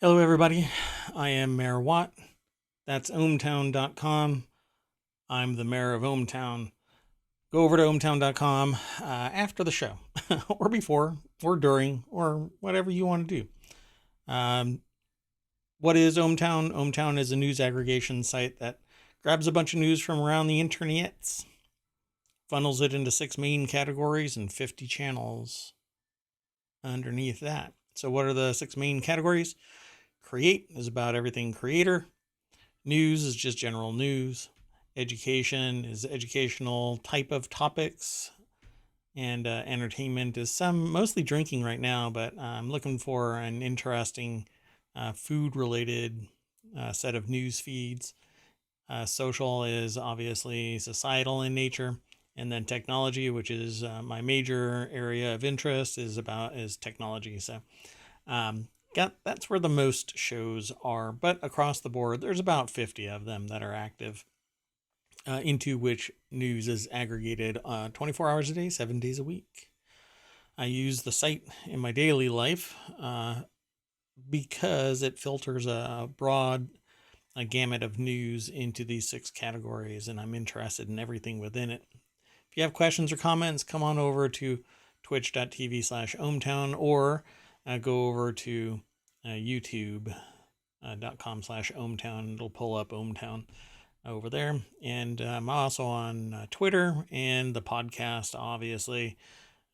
Hello, everybody. I am Mayor Watt. That's ohmTown.com. I'm the mayor of ohmTown. Go over to ohmTown.com after the show, or before, or during, or whatever you want to do. What is ohmTown? ohmTown is a news aggregation site that grabs a bunch of news from around the internets, funnels it into 6 main categories and 50 channels underneath that. So, what are the 6 main categories? Create is about everything creator. News is just general news. Education is educational type of topics. And entertainment is mostly drinking right now, but I'm looking for an interesting food related set of news feeds. Social is obviously societal in nature. And then technology, which is my major area of interest, is technology. So that's where the most shows are, but across the board, there's about 50 of them that are active, into which news is aggregated 24 hours a day, 7 days a week. I use the site in my daily life because it filters a broad gamut of news into these 6 categories, and I'm interested in everything within it. If you have questions or comments, come on over to twitch.tv/ohmTown or go over to youtube.com/ohmTown. It'll pull up ohmTown over there. And I'm also on Twitter, and the podcast obviously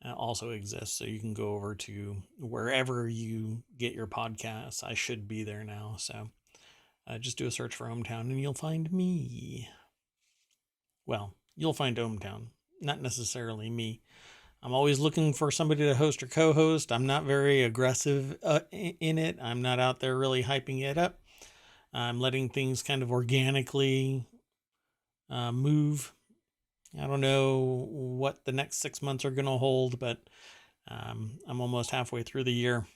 also exists. So you can go over to wherever you get your podcasts. I should be there now. So just do a search for ohmTown and you'll find me. Well, you'll find ohmTown, not necessarily me. I'm always looking for somebody to host or co-host. I'm not very aggressive in it. I'm not out there really hyping it up. I'm letting things kind of organically move. I don't know what the next 6 months are going to hold, but I'm almost halfway through the year.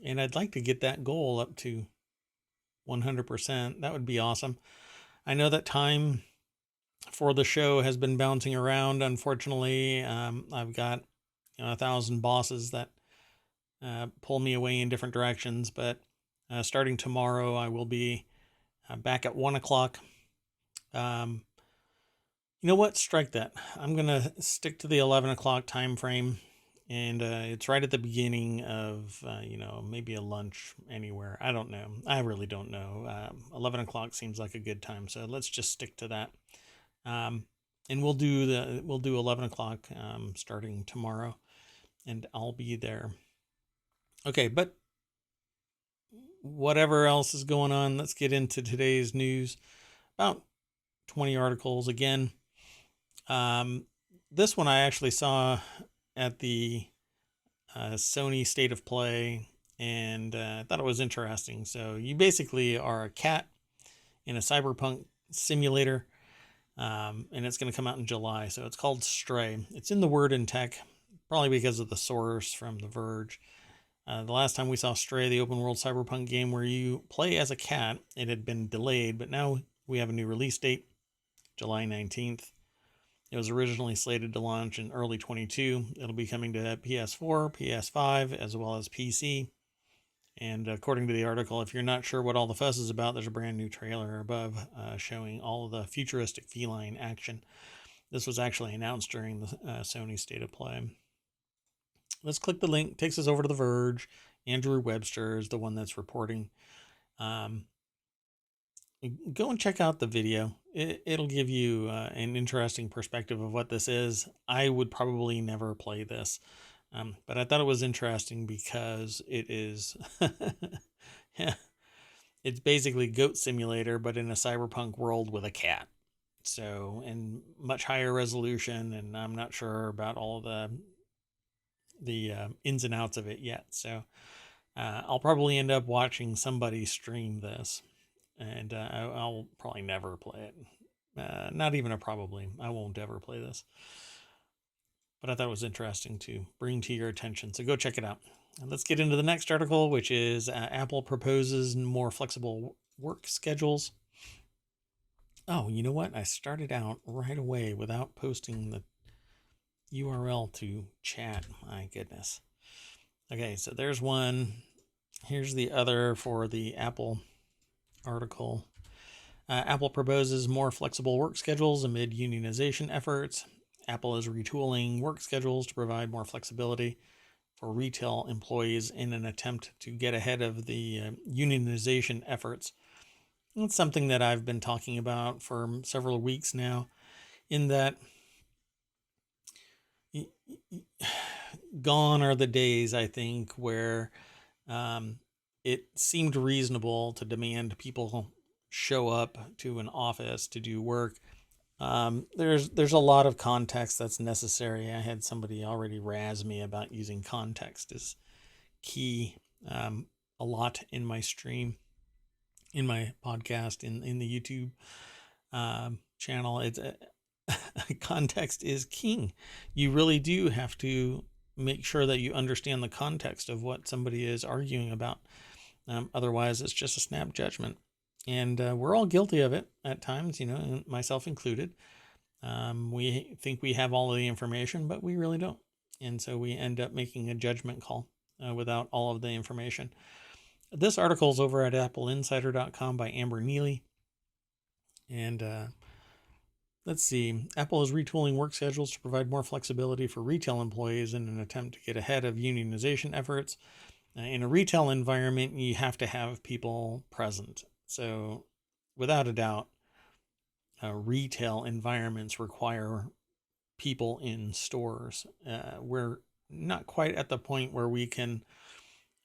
And I'd like to get that goal up to 100%. That would be awesome. I know that time for the show has been bouncing around. Unfortunately, I've got 1,000 bosses that pull me away in different directions. But starting tomorrow, I will be back at 1 o'clock. You know what? Strike that. I'm gonna stick to the 11 o'clock time frame, and it's right at the beginning of maybe a lunch anywhere. I don't know. I really don't know. 11 o'clock seems like a good time, so let's just stick to that. And we'll do 11 o'clock starting tomorrow, and I'll be there. Okay, but whatever else is going on, let's get into today's news. About 20 articles again. This one I actually saw at the Sony State of Play, and I thought it was interesting. So you basically are a cat in a cyberpunk simulator. And it's going to come out in July. So it's called Stray. It's in the Word in Tech, probably because of the source from The Verge. The last time we saw Stray, the open world cyberpunk game where you play as a cat, it had been delayed, but now we have a new release date, July 19th. It was originally slated to launch in early 22. It'll be coming to PS4, PS5, as well as PC. And according to the article, if you're not sure what all the fuss is about, there's a brand new trailer above showing all of the futuristic feline action. This was actually announced during the Sony State of Play. Let's click the link. It takes us over to The Verge. Andrew Webster is the one that's reporting. Go and check out the video. It'll give you an interesting perspective of what this is. I would probably never play this. But I thought it was interesting because it is, it's basically Goat Simulator, but in a cyberpunk world with a cat. So, and much higher resolution, and I'm not sure about all the ins and outs of it yet. So, I'll probably end up watching somebody stream this, and I'll probably never play it. Not even a probably. I won't ever play this. But I thought it was interesting to bring to your attention. So go check it out. And let's get into the next article, which is Apple proposes more flexible work schedules. Oh, you know what? I started out right away without posting the URL to chat. My goodness. Okay, so there's one. Here's the other for the Apple article. Apple proposes more flexible work schedules amid unionization efforts. Apple is retooling work schedules to provide more flexibility for retail employees in an attempt to get ahead of the unionization efforts. It's something that I've been talking about for several weeks now, in that gone are the days, I think, where it seemed reasonable to demand people show up to an office to do work. There's a lot of context that's necessary. I had somebody already razz me about using context as key a lot in my stream, in my podcast, in the YouTube channel. It's context is king. You really do have to make sure that you understand the context of what somebody is arguing about. Otherwise, it's just a snap judgment. And we're all guilty of it at times, myself included. We think we have all of the information, but we really don't. And so we end up making a judgment call without all of the information. This article is over at appleinsider.com by Amber Neely. And let's see. Apple is retooling work schedules to provide more flexibility for retail employees in an attempt to get ahead of unionization efforts. In a retail environment, you have to have people present. So, without a doubt, retail environments require people in stores. We're not quite at the point where we can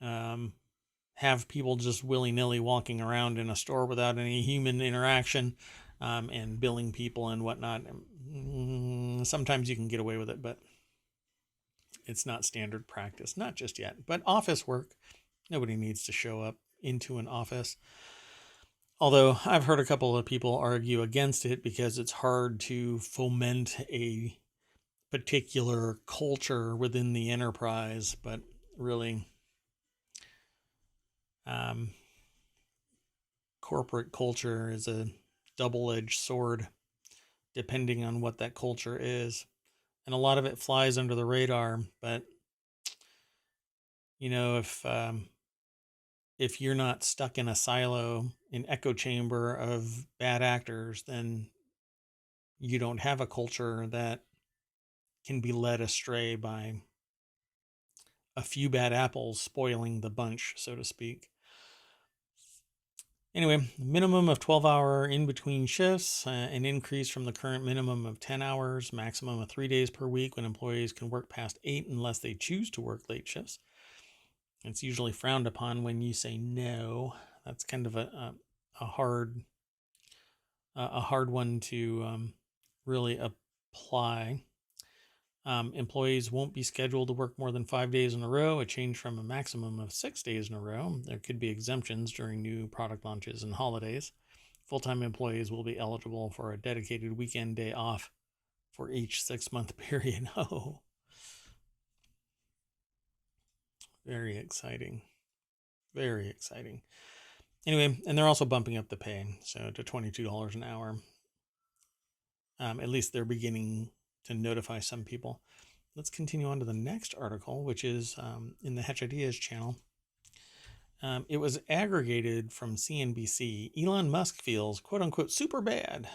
have people just willy-nilly walking around in a store without any human interaction and billing people and whatnot. Sometimes you can get away with it, but it's not standard practice, not just yet. But office work, nobody needs to show up into an office. Although I've heard a couple of people argue against it because it's hard to foment a particular culture within the enterprise. But really, corporate culture is a double-edged sword, depending on what that culture is. And a lot of it flies under the radar. But, if you're not stuck in a silo, an echo chamber of bad actors, then you don't have a culture that can be led astray by a few bad apples spoiling the bunch, so to speak. Anyway, minimum of 12-hour in-between shifts, an increase from the current minimum of 10 hours, maximum of 3 days per week when employees can work past 8 unless they choose to work late shifts. It's usually frowned upon when you say no. That's kind of a hard one to really apply. Employees won't be scheduled to work more than 5 days in a row, a change from a maximum of 6 days in a row. There could be exemptions during new product launches and holidays. Full-time employees will be eligible for a dedicated weekend day off for each 6-month period. Oh, very exciting. Very exciting. Anyway, and they're also bumping up the pay, so to $22 an hour. At least they're beginning to notify some people. Let's continue on to the next article, which is in the Hatch Ideas channel. It was aggregated from CNBC. Elon Musk feels, quote unquote, super bad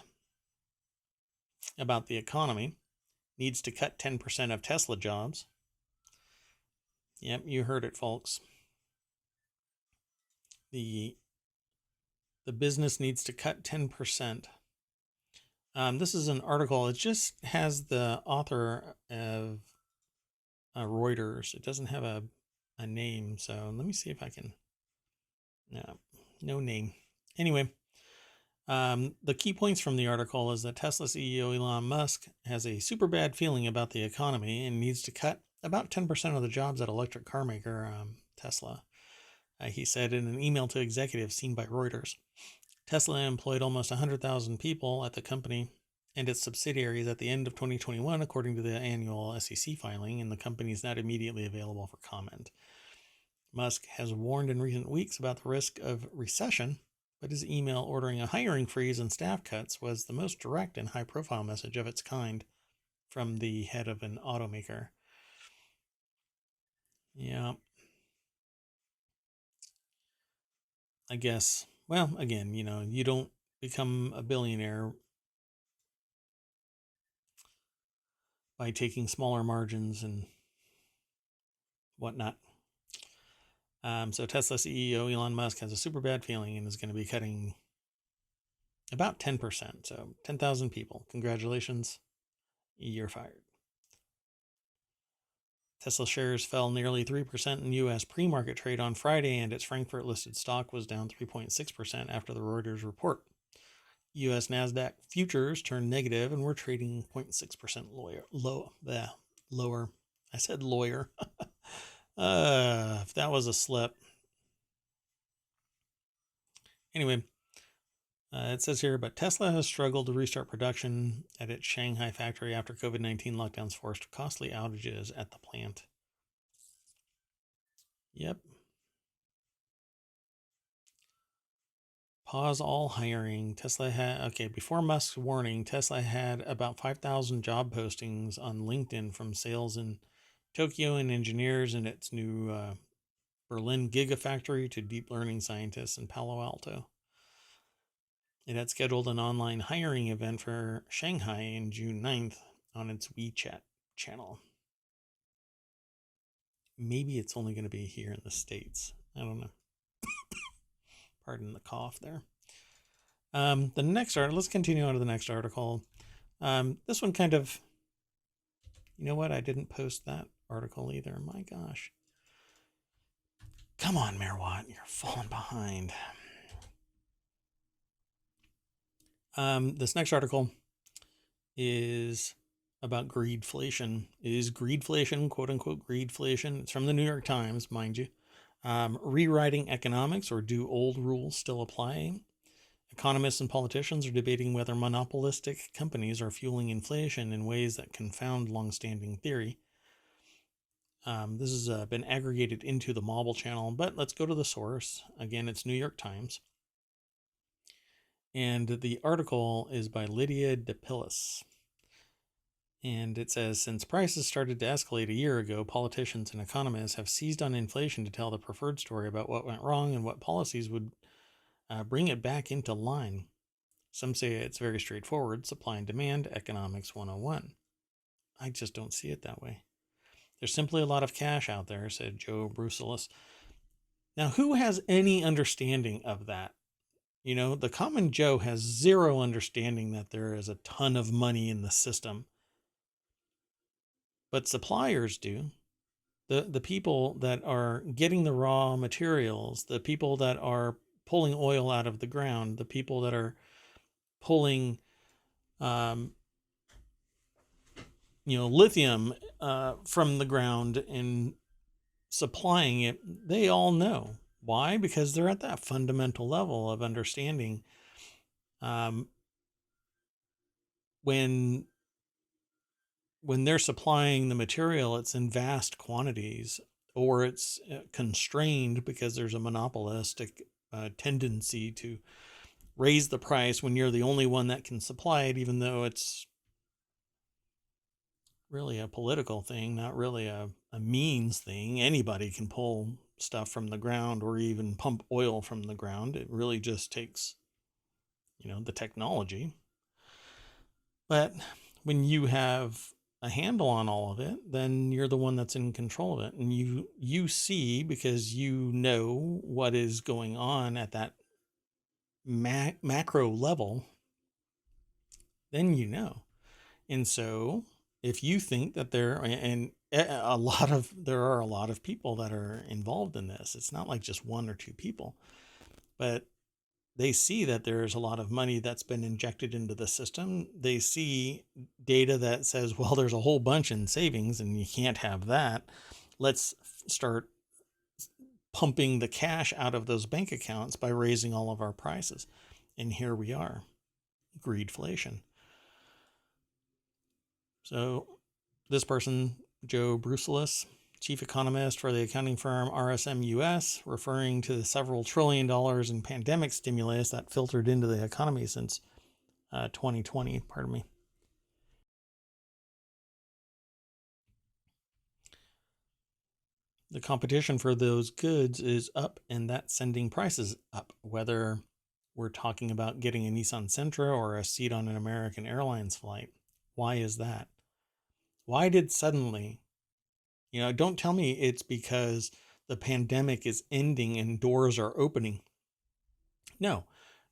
about the economy, needs to cut 10% of Tesla jobs. Yep, you heard it, folks. The business needs to cut 10%. This is an article. It just has the author of Reuters. It doesn't have a name. So let me see if I can. No name. Anyway, the key points from the article is that Tesla CEO Elon Musk has a super bad feeling about the economy and needs to cut about 10% of the jobs at electric car maker Tesla. He said in an email to executives seen by Reuters. Tesla employed almost 100,000 people at the company and its subsidiaries at the end of 2021, according to the annual SEC filing, and the company is not immediately available for comment. Musk has warned in recent weeks about the risk of recession, but his email ordering a hiring freeze and staff cuts was the most direct and high-profile message of its kind from the head of an automaker. Yeah. I guess, well, again, you don't become a billionaire by taking smaller margins and whatnot. So Tesla CEO Elon Musk has a super bad feeling and is going to be cutting about 10%. So 10,000 people. Congratulations. You're fired. Tesla shares fell nearly 3% in U.S. pre-market trade on Friday, and its Frankfurt-listed stock was down 3.6% after the Reuters report. U.S. NASDAQ futures turned negative and were trading 0.6% lower. I said lawyer. If that was a slip. Anyway, it says here, but Tesla has struggled to restart production at its Shanghai factory after COVID-19 lockdowns forced costly outages at the plant. Yep. Pause all hiring. Before Musk's warning, Tesla had about 5,000 job postings on LinkedIn from sales in Tokyo and engineers in its new Berlin Gigafactory to deep learning scientists in Palo Alto. It had scheduled an online hiring event for Shanghai in June 9th on its WeChat channel. Maybe it's only going to be here in the States. I don't know. Pardon the cough there. The next article, let's continue on to the next article. This one kind of, you know what? I didn't post that article either. My gosh. Come on, Mayor Watt, you're falling behind. This next article is about greedflation. Is greedflation, quote unquote, greedflation? It's from the New York Times, mind you. Rewriting economics, or do old rules still apply? Economists and politicians are debating whether monopolistic companies are fueling inflation in ways that confound longstanding theory. This has been aggregated into the Mobile channel, but let's go to the source. Again, it's New York Times. And the article is by Lydia DePillis. And it says, since prices started to escalate a year ago, politicians and economists have seized on inflation to tell the preferred story about what went wrong and what policies would bring it back into line. Some say it's very straightforward, supply and demand, economics 101. I just don't see it that way. There's simply a lot of cash out there, said Joe Brucelis. Now, who has any understanding of that? The common Joe has zero understanding that there is a ton of money in the system. But suppliers do. The people that are getting the raw materials, the people that are pulling oil out of the ground, the people that are pulling lithium from the ground and supplying it, they all know. Why? Because they're at that fundamental level of understanding. When they're supplying the material, it's in vast quantities, or it's constrained because there's a monopolistic tendency to raise the price when you're the only one that can supply it, even though it's really a political thing, not really a means thing. Anybody can pull stuff from the ground or even pump oil from the ground. It really just takes, the technology. But when you have a handle on all of it, then you're the one that's in control of it. And you see, because you know what is going on at that macro level, then you know. And so if you think that there are a lot of people that are involved in this, it's not like just one or two people, but they see that there's a lot of money that's been injected into the system. They see data that says, well, there's a whole bunch in savings and you can't have that. Let's start pumping the cash out of those bank accounts by raising all of our prices. And here we are, greedflation. So this person, Joe Brucelis, chief economist for the accounting firm RSM US, referring to the several $1 trillion in pandemic stimulus that filtered into the economy since 2020. Pardon me. the competition for those goods is up, and that's sending prices up, whether we're talking about getting a Nissan Sentra or a seat on an American Airlines flight. Why is that? Why did suddenly, don't tell me it's because the pandemic is ending and doors are opening. No,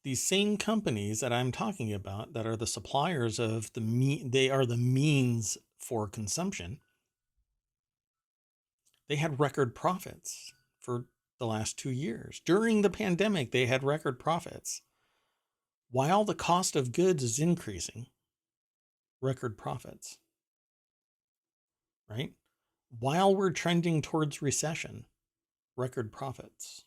these same companies that I'm talking about that are the suppliers of they are the means for consumption. They had record profits for the last 2 years. During the pandemic, they had record profits. While the cost of goods is increasing, record profits, right? While we're trending towards recession, record profits.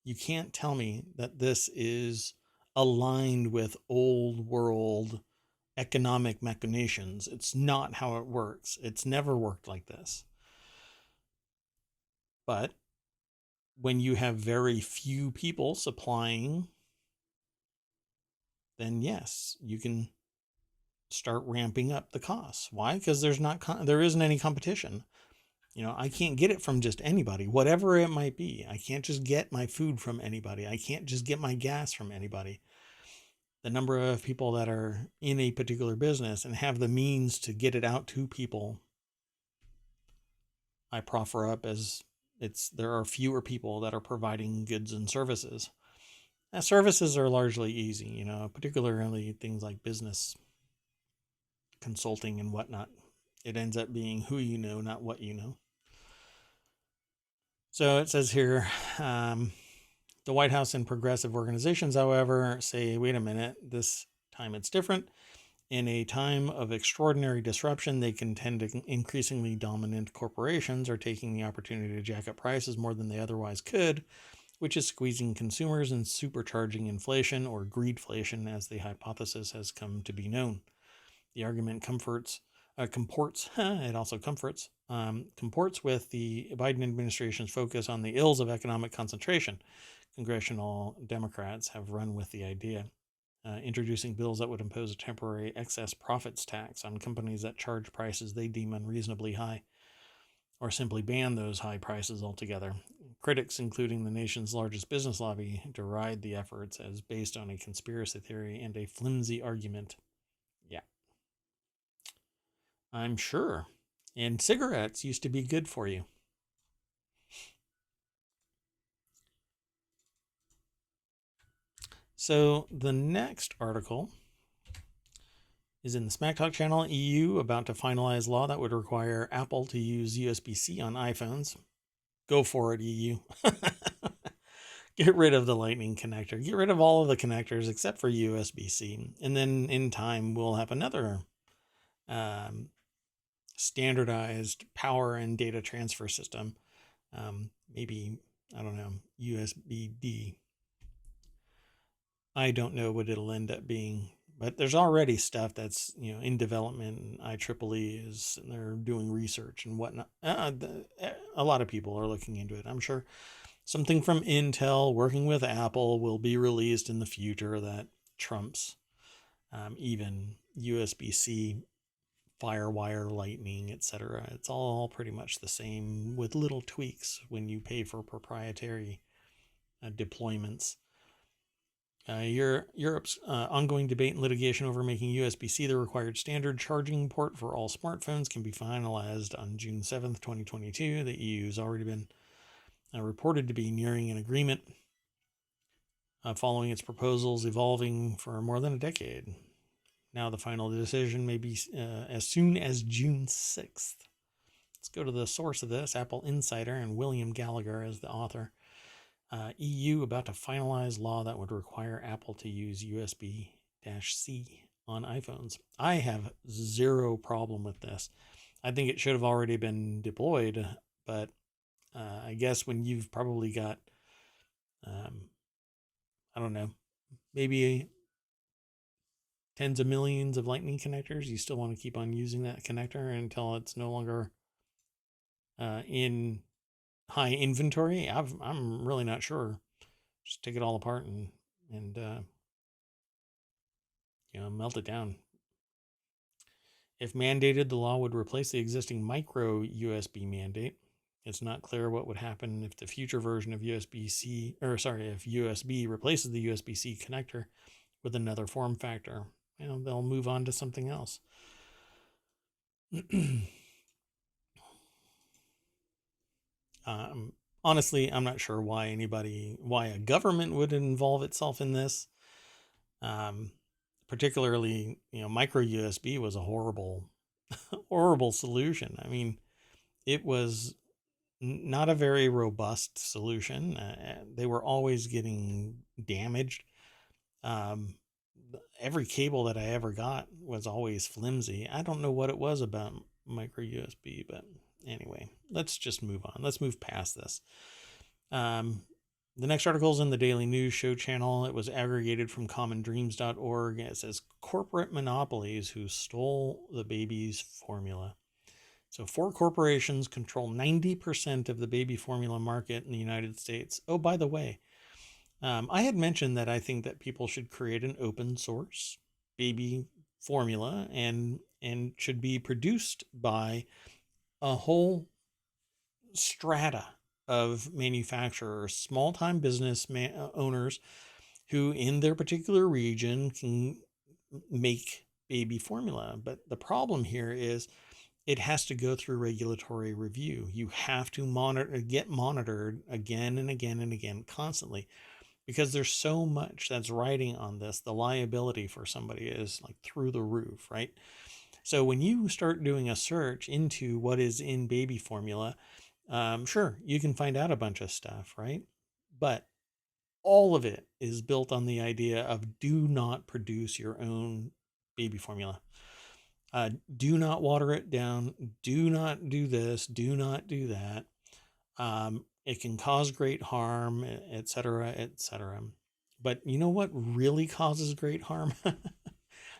You can't tell me that this is aligned with old world economic machinations. It's not how it works. It's never worked like this. But when you have very few people supplying, then yes, you can start ramping up the costs. Why? Because there isn't any competition. I can't get it from just anybody, whatever it might be. I can't just get my food from anybody. I can't just get my gas from anybody. The number of people that are in a particular business and have the means to get it out to people, I proffer up as there are fewer people that are providing goods and services. Now, services are largely easy, particularly things like business consulting and whatnot. It ends up being who you know, not what you know. So it says here, the White House and progressive organizations, however, say, wait a minute, this time it's different. In a time of extraordinary disruption, they contend increasingly dominant corporations are taking the opportunity to jack up prices more than they otherwise could, which is squeezing consumers and supercharging inflation, or greedflation, as the hypothesis has come to be known. The argument comports with the Biden administration's focus on the ills of economic concentration. Congressional Democrats have run with the idea, introducing bills that would impose a temporary excess profits tax on companies that charge prices they deem unreasonably high, or simply ban those high prices altogether. Critics, including the nation's largest business lobby, deride the efforts as based on a conspiracy theory and a flimsy argument. Yeah, I'm sure. And cigarettes used to be good for you. So the next article is in the Smack Talk channel. EU about to finalize law that would require Apple to use USB-C on iPhones. Go for it, EU. Get rid of the Lightning connector. Get rid of all of the connectors except for USB-C. And then in time, we'll have another standardized power and data transfer system. Maybe, I don't know, USB-D. I don't know what it'll end up being, but there's already stuff that's in development. And IEEE is, and they're doing research and whatnot. A lot of people are looking into it. I'm sure something from Intel working with Apple will be released in the future that trumps even USB-C, Firewire, Lightning, etc. It's all pretty much the same with little tweaks when you pay for proprietary deployments. Europe's ongoing debate and litigation over making USB-C the required standard charging port for all smartphones can be finalized on June 7th, 2022. The EU has already been reported to be nearing an agreement following its proposals evolving for more than a decade. Now the final decision may be as soon as June 6th. Let's go to the source of this, Apple Insider, and William Gallagher as the author. EU about to finalize law that would require Apple to use USB-C on iPhones. I have zero problem with this. I think it should have already been deployed, but I guess when you've probably got, I don't know, maybe tens of millions of Lightning connectors, you still want to keep on using that connector until it's no longer in high inventory. I'm really not sure. Just take it all apart and melt it down. If mandated, the law would replace the existing micro USB mandate. It's not clear what would happen if the future version of USB-C, or sorry, if USB replaces the USB-C connector with another form factor. They'll move on to something else. Honestly, I'm not sure why a government would involve itself in this. Particularly, micro USB was a horrible, horrible solution. I mean, it was not a very robust solution. They were always getting damaged. Every cable that I ever got was always flimsy. I don't know what it was about micro USB, but anyway, let's just move on. Let's move past this. The next article is in the Daily News Show channel. It was aggregated from commondreams.org. It says corporate monopolies who stole the baby's formula. So 4 corporations control 90% of the baby formula market in the United States. Oh, by the way, I had mentioned that I think that people should create an open source baby formula and should be produced by a whole strata of manufacturers, small-time business owners who in their particular region can make baby formula. But the problem here is it has to go through regulatory review. You have to get monitored again and again and again constantly, because there's so much that's riding on this. The liability for somebody is like through the roof, right? So when you start doing a search into what is in baby formula, sure, you can find out a bunch of stuff, right? But all of it is built on the idea of do not produce your own baby formula. Do not water it down. Do not do this. Do not do that. It can cause great harm, etc., etc. But you know what really causes great harm?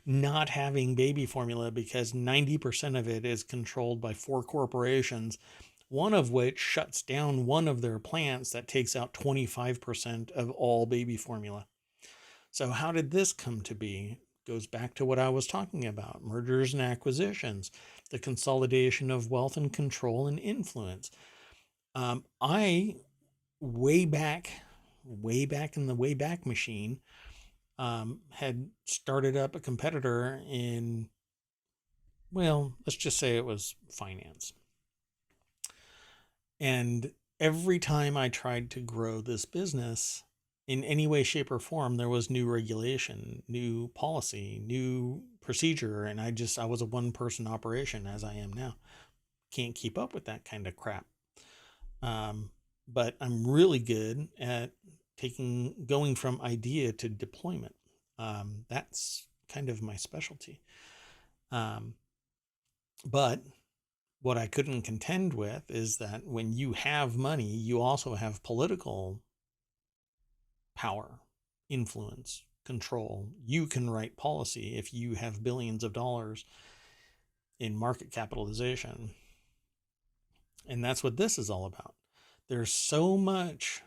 Not having baby formula, because 90% of it is controlled by 4 corporations, one of which shuts down one of their plants that takes out 25% of all baby formula. So how did this come to be? Goes back to what I was talking about: mergers and acquisitions, the consolidation of wealth and control and influence. I, way back in the Wayback Machine, had started up a competitor in, well, let's just say it was finance. And every time I tried to grow this business in any way, shape, or form, there was new regulation, new policy, new procedure. And I was a one-person operation, as I am now. Can't keep up with that kind of crap. But I'm really good at going from idea to deployment. That's kind of my specialty. But what I couldn't contend with is that when you have money, you also have political power, influence, control. You can write policy if you have billions of dollars in market capitalization. And that's what this is all about. There's so much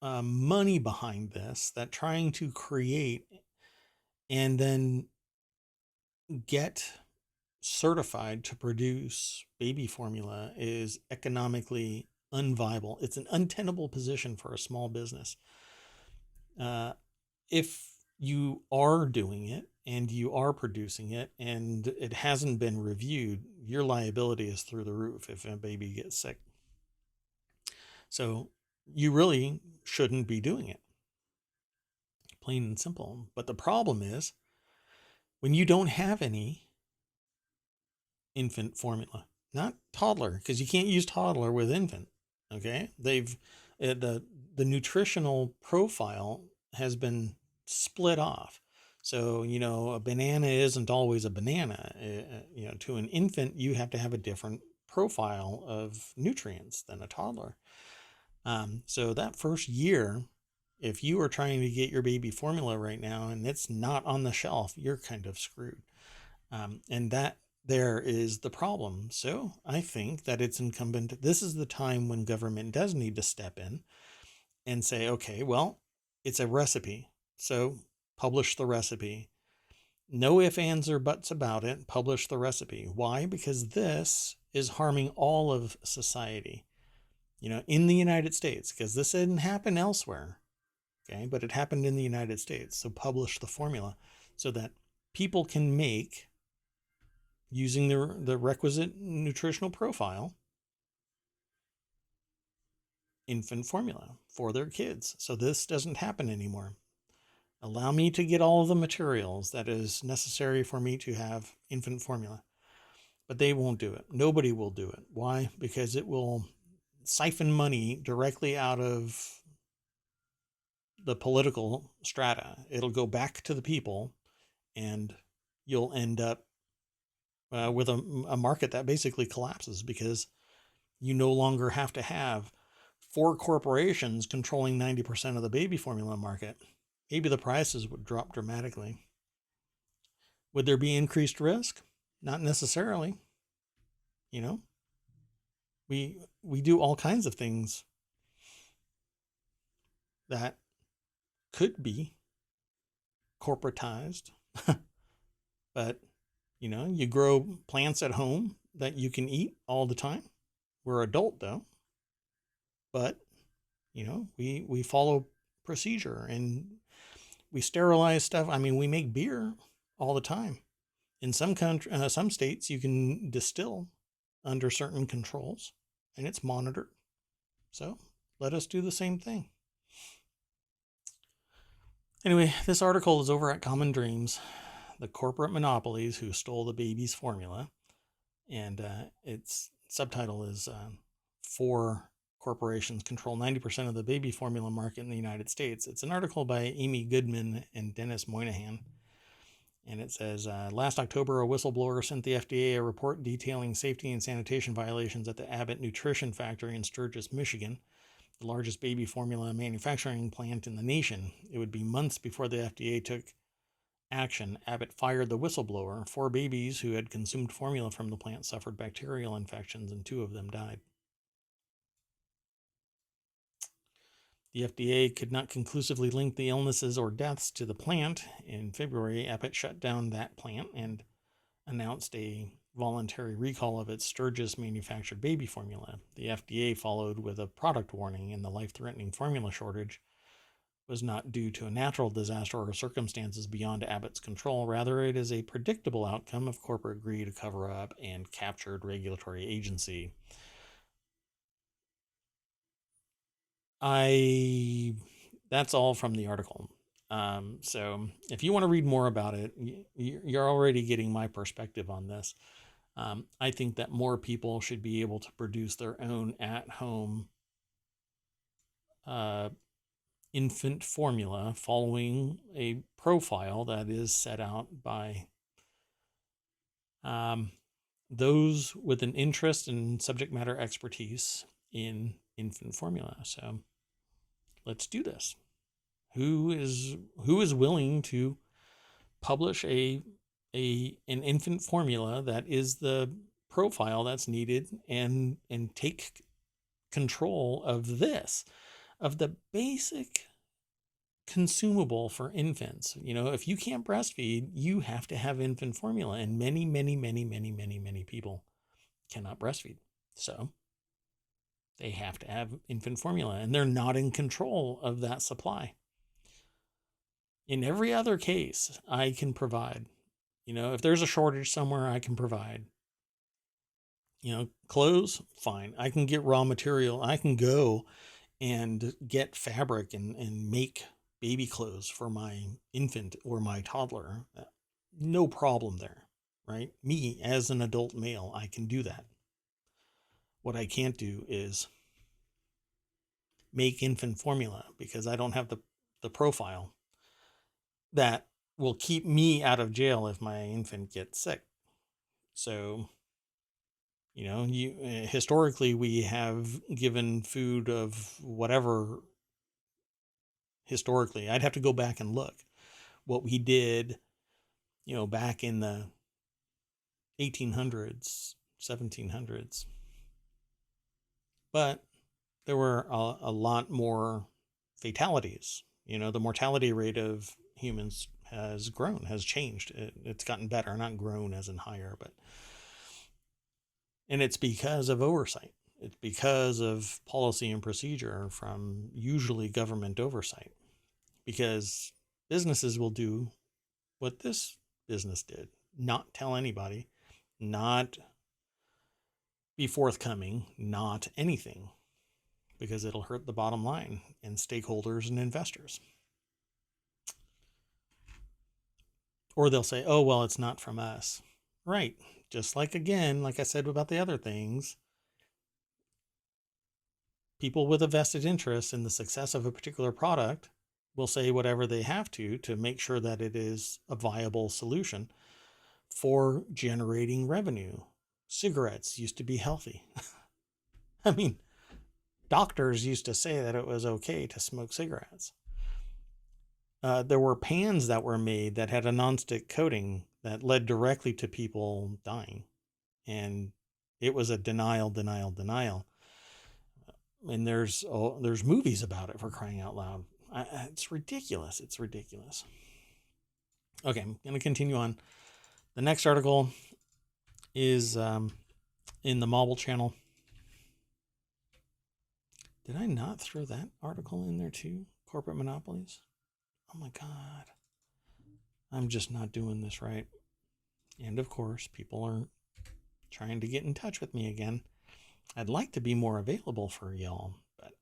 money behind this that trying to create and then get certified to produce baby formula is economically unviable. It's an untenable position for a small business. If you are doing it and you are producing it and it hasn't been reviewed, your liability is through the roof if a baby gets sick. So you really shouldn't be doing it. Plain and simple. But the problem is when you don't have any infant formula, not toddler, because you can't use toddler with infant. Okay. The nutritional profile has been split off. So, a banana isn't always a banana. To an infant, you have to have a different profile of nutrients than a toddler. So that first year, if you are trying to get your baby formula right now and it's not on the shelf, you're kind of screwed. And that there is the problem. So I think that it's incumbent. This is the time when government does need to step in and say, okay, well, it's a recipe. So publish the recipe. No ifs, ands, or buts about it. Publish the recipe. Why? Because this is harming all of society, in the United States, because this didn't happen elsewhere. Okay, but it happened in the United States. So publish the formula so that people can make, using the requisite nutritional profile, infant formula for their kids. So this doesn't happen anymore. Allow me to get all of the materials that is necessary for me to have infant formula. But they won't do it. Nobody will do it. Why? Because it will siphon money directly out of the political strata. It'll go back to the people, and you'll end up with a market that basically collapses, because you no longer have to have 4 corporations controlling 90% of the baby formula market. Maybe the prices would drop dramatically. Would there be increased risk? Not necessarily. We do all kinds of things that could be corporatized. But you grow plants at home that you can eat all the time. We're adult though, but we follow procedure, and we sterilize stuff. I mean, we make beer all the time. In some some states, you can distill under certain controls, and it's monitored. So let us do the same thing. Anyway, this article is over at Common Dreams, the corporate monopolies who stole the baby's formula. And its subtitle is 4 corporations control 90% of the baby formula market in the United States. It's an article by Amy Goodman and Dennis Moynihan. And it says, last October, a whistleblower sent the FDA a report detailing safety and sanitation violations at the Abbott Nutrition Factory in Sturgis, Michigan, the largest baby formula manufacturing plant in the nation. It would be months before the FDA took action. Abbott fired the whistleblower. 4 babies who had consumed formula from the plant suffered bacterial infections, and 2 of them died. The FDA could not conclusively link the illnesses or deaths to the plant. In February, Abbott shut down that plant and announced a voluntary recall of its Sturgis manufactured baby formula. The FDA followed with a product warning, and the life-threatening formula shortage was not due to a natural disaster or circumstances beyond Abbott's control. Rather, it is a predictable outcome of corporate greed, cover-up, and captured regulatory agency. That's all from the article. So if you want to read more about it, you're already getting my perspective on this. I think that more people should be able to produce their own at-home infant formula following a profile that is set out by those with an interest and subject matter expertise in infant formula. So let's do this. Who is willing to publish an infant formula that is the profile that's needed, and take control of this, of the basic consumable for infants? If you can't breastfeed, you have to have infant formula, and many people cannot breastfeed. So they have to have infant formula, and they're not in control of that supply. In every other case, I can provide. If there's a shortage somewhere, I can provide. Clothes, fine. I can get raw material. I can go and get fabric and make baby clothes for my infant or my toddler. No problem there, right? Me, as an adult male, I can do that. What I can't do is make infant formula, because I don't have the profile that will keep me out of jail if my infant gets sick. So, historically, we have given food of whatever. Historically, I'd have to go back and look what we did, back in the 1800s, 1700s. But there were a lot more fatalities. The mortality rate of humans has grown, has changed. It's gotten better, not grown as in higher, but And it's because of oversight. It's because of policy and procedure from usually government oversight. Because businesses will do what this business did, not tell anybody, not be forthcoming, not anything, because it'll hurt the bottom line and stakeholders and investors. Or they'll say, oh, well, it's not from us. Right. Just like, again, like I said about the other things, people with a vested interest in the success of a particular product will say whatever they have to make sure that it is a viable solution for generating revenue. Cigarettes used to be healthy. I mean, doctors used to say that it was okay to smoke cigarettes. There were pans that were made that had a nonstick coating that led directly to people dying. And it was a denial. And there's movies about it, for crying out loud. It's ridiculous. It's ridiculous. Okay, I'm going to continue on. The next article is in the Mobile Channel. Did I not throw that article in there too? Corporate monopolies? Oh my God. I'm just not doing this right. And of course, people are trying to get in touch with me again. I'd like to be more available for y'all, but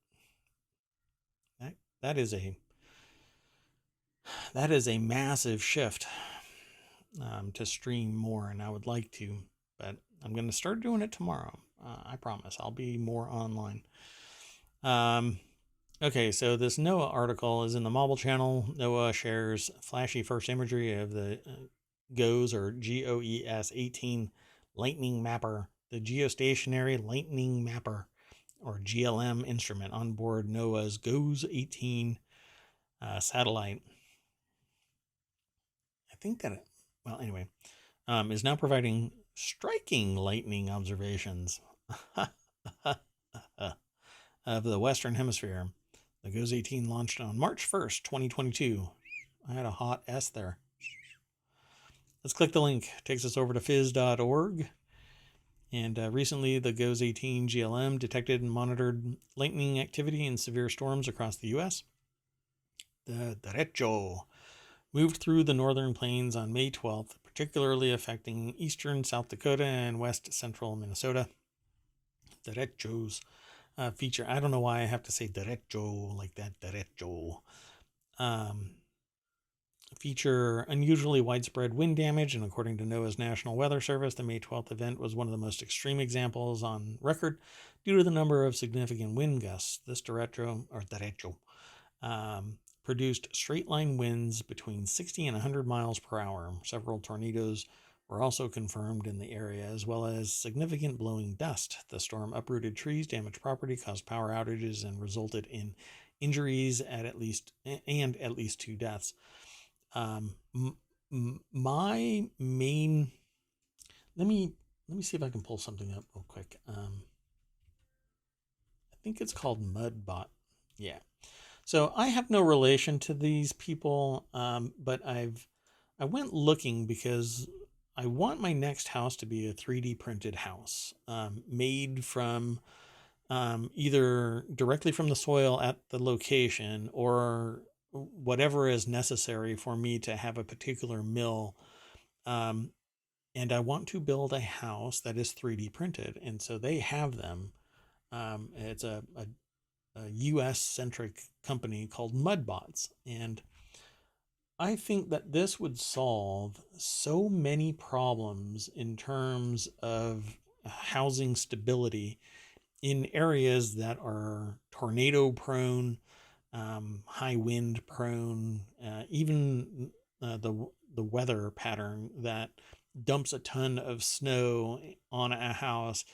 that is a massive shift to stream more, and I would like to, but I'm going to start doing it tomorrow. I promise I'll be more online. Okay, so this NOAA article is in the Mobile Channel. NOAA shares flashy first imagery of the GOES, or GOES 18 Lightning Mapper, the Geostationary Lightning Mapper, or GLM instrument on board NOAA's GOES 18 satellite. I think that, anyway, is now providing striking lightning observations of the Western Hemisphere. The GOES 18 launched on March 1st, 2022. I had a hot S there. Let's click the link. It takes us over to phys.org. And recently, the GOES 18 GLM detected and monitored lightning activity in severe storms across the U.S. The derecho moved through the northern plains on May 12th, particularly affecting eastern South Dakota and west central Minnesota. Derechos feature, I don't know why I have to say derecho like that, derecho. Feature unusually widespread wind damage, and according to NOAA's National Weather Service, the May 12th event was one of the most extreme examples on record due to the number of significant wind gusts. This derecho produced straight-line winds between 60 and 100 miles per hour. Several tornadoes were also confirmed in the area, as well as significant blowing dust. The storm uprooted trees, damaged property, caused power outages, and resulted in injuries at least 2 deaths. My main, let me see if I can pull something up real quick. I think it's called Mudbot. Yeah. So I have no relation to these people, but I went looking because I want my next house to be a 3D printed house, made from either directly from the soil at the location or whatever is necessary for me to have a particular mill. And I want to build a house that is 3D printed. And so they have them. It's a US centric company called Mudbots. And I think that this would solve so many problems in terms of housing stability in areas that are tornado prone, high wind prone, even the weather pattern that dumps a ton of snow on a house.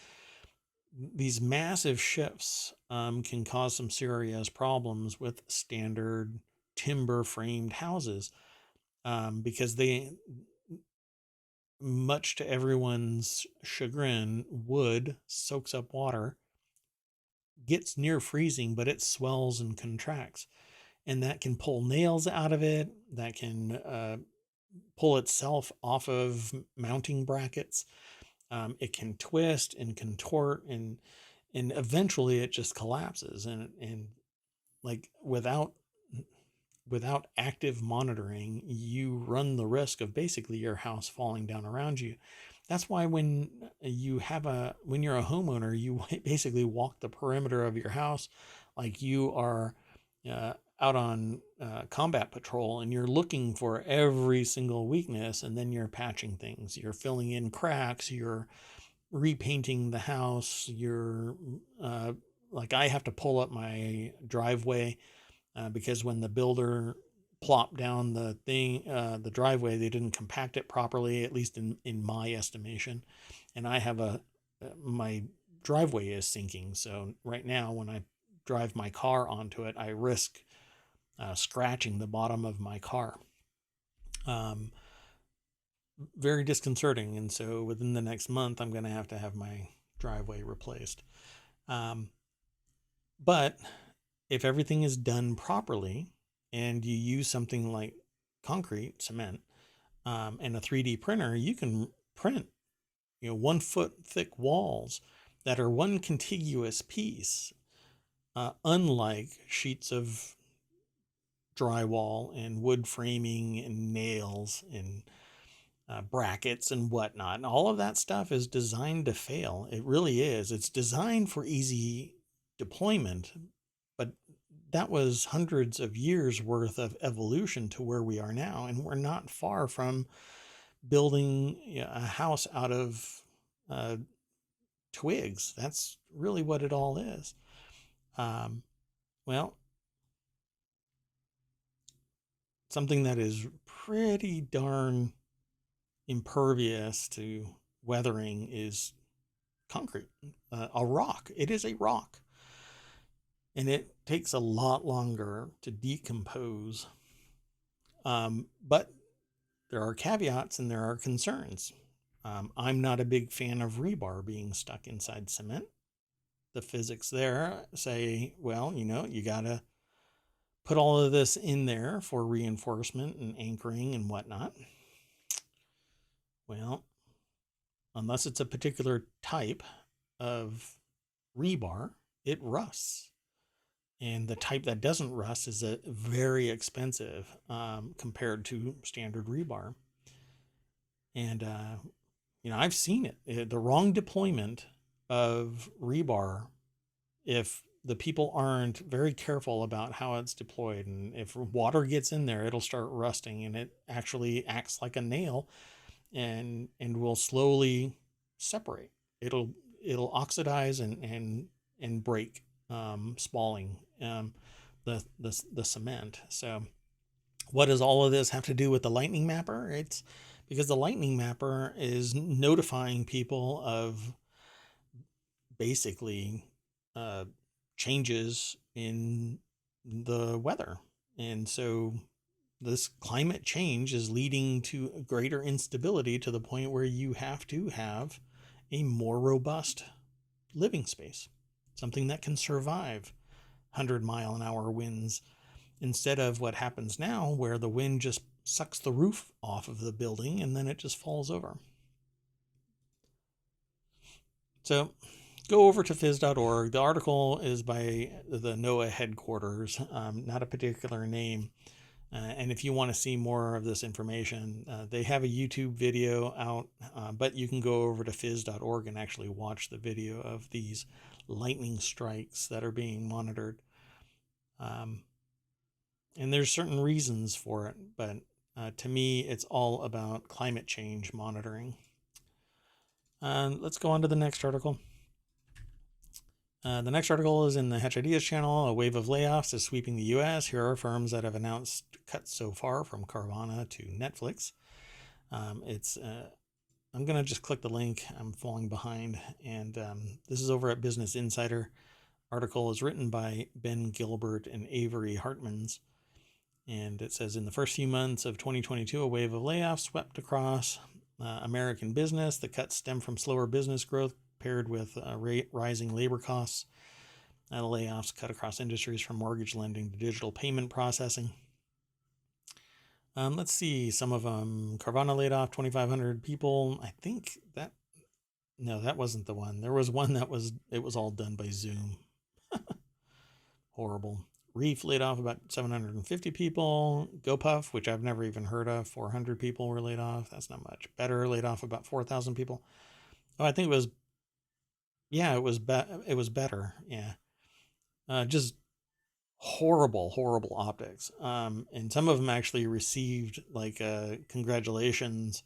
These massive shifts can cause some serious problems with standard timber framed houses, because they, much to everyone's chagrin, wood soaks up water, gets near freezing, but it swells and contracts, and that can pull nails out of it, that can pull itself off of mounting brackets. It can twist and contort, and eventually it just collapses. And like without active monitoring, you run the risk of basically your house falling down around you. That's why when you're a homeowner, you basically walk the perimeter of your house like you are out on combat patrol, and you're looking for every single weakness, and then you're patching things. You're filling in cracks. You're repainting the house. You're like, I have to pull up my driveway because when the builder plopped down the driveway, they didn't compact it properly, at least in my estimation. And I have my driveway is sinking. So right now, when I drive my car onto it, I risk scratching the bottom of my car. Very disconcerting. And so within the next month, I'm going to have my driveway replaced. But if everything is done properly and you use something like concrete, cement, and a 3D printer, you can print 1 foot thick walls that are one contiguous piece, unlike sheets of drywall and wood framing and nails and brackets and whatnot. And all of that stuff is designed to fail. It really is. It's designed for easy deployment, but that was hundreds of years worth of evolution to where we are now. And we're not far from building a house out of twigs. That's really what it all is. Well, something that is pretty darn impervious to weathering is concrete, a rock. It is a rock. And it takes a lot longer to decompose. But there are caveats and there are concerns. I'm not a big fan of rebar being stuck inside cement. The physics there say, well, you got to put all of this in there for reinforcement and anchoring and whatnot. Well, unless it's a particular type of rebar, it rusts. And the type that doesn't rust is very expensive compared to standard rebar. And, I've seen it. The wrong deployment of rebar, if the people aren't very careful about how it's deployed, and if water gets in there, it'll start rusting, and it actually acts like a nail and will slowly separate. It'll oxidize and break, spalling the cement. So what does all of this have to do with the lightning mapper? It's because the lightning mapper is notifying people of basically changes in the weather. And so this climate change is leading to greater instability to the point where you have to have a more robust living space, something that can survive 100-mile-an-hour winds, instead of what happens now where the wind just sucks the roof off of the building and then it just falls over. So go over to phys.org. The article is by the NOAA headquarters, not a particular name. And if you want to see more of this information, they have a YouTube video out, but you can go over to phys.org and actually watch the video of these lightning strikes that are being monitored. And there's certain reasons for it, but to me, it's all about climate change monitoring. Let's go on to the next article. The next article is in the Hedge Ideas channel. A wave of layoffs is sweeping the U.S. Here are firms that have announced cuts so far, from Carvana to Netflix. I'm going to just click the link. I'm falling behind. And this is over at Business Insider. Article is written by Ben Gilbert and Avery Hartmans. And it says, in the first few months of 2022, a wave of layoffs swept across American business. The cuts stem from slower business growth paired with rising labor costs. The layoffs cut across industries from mortgage lending to digital payment processing. Let's see some of them. Carvana laid off 2,500 people. I think that No, that wasn't the one. There was one that it was all done by Zoom. Horrible. Reef laid off about 750 people. GoPuff, which I've never even heard of, 400 people were laid off. That's not much. Better laid off about 4,000 people. Oh, I think it was, yeah, it was better. Yeah. Just horrible optics. And some of them actually received like congratulations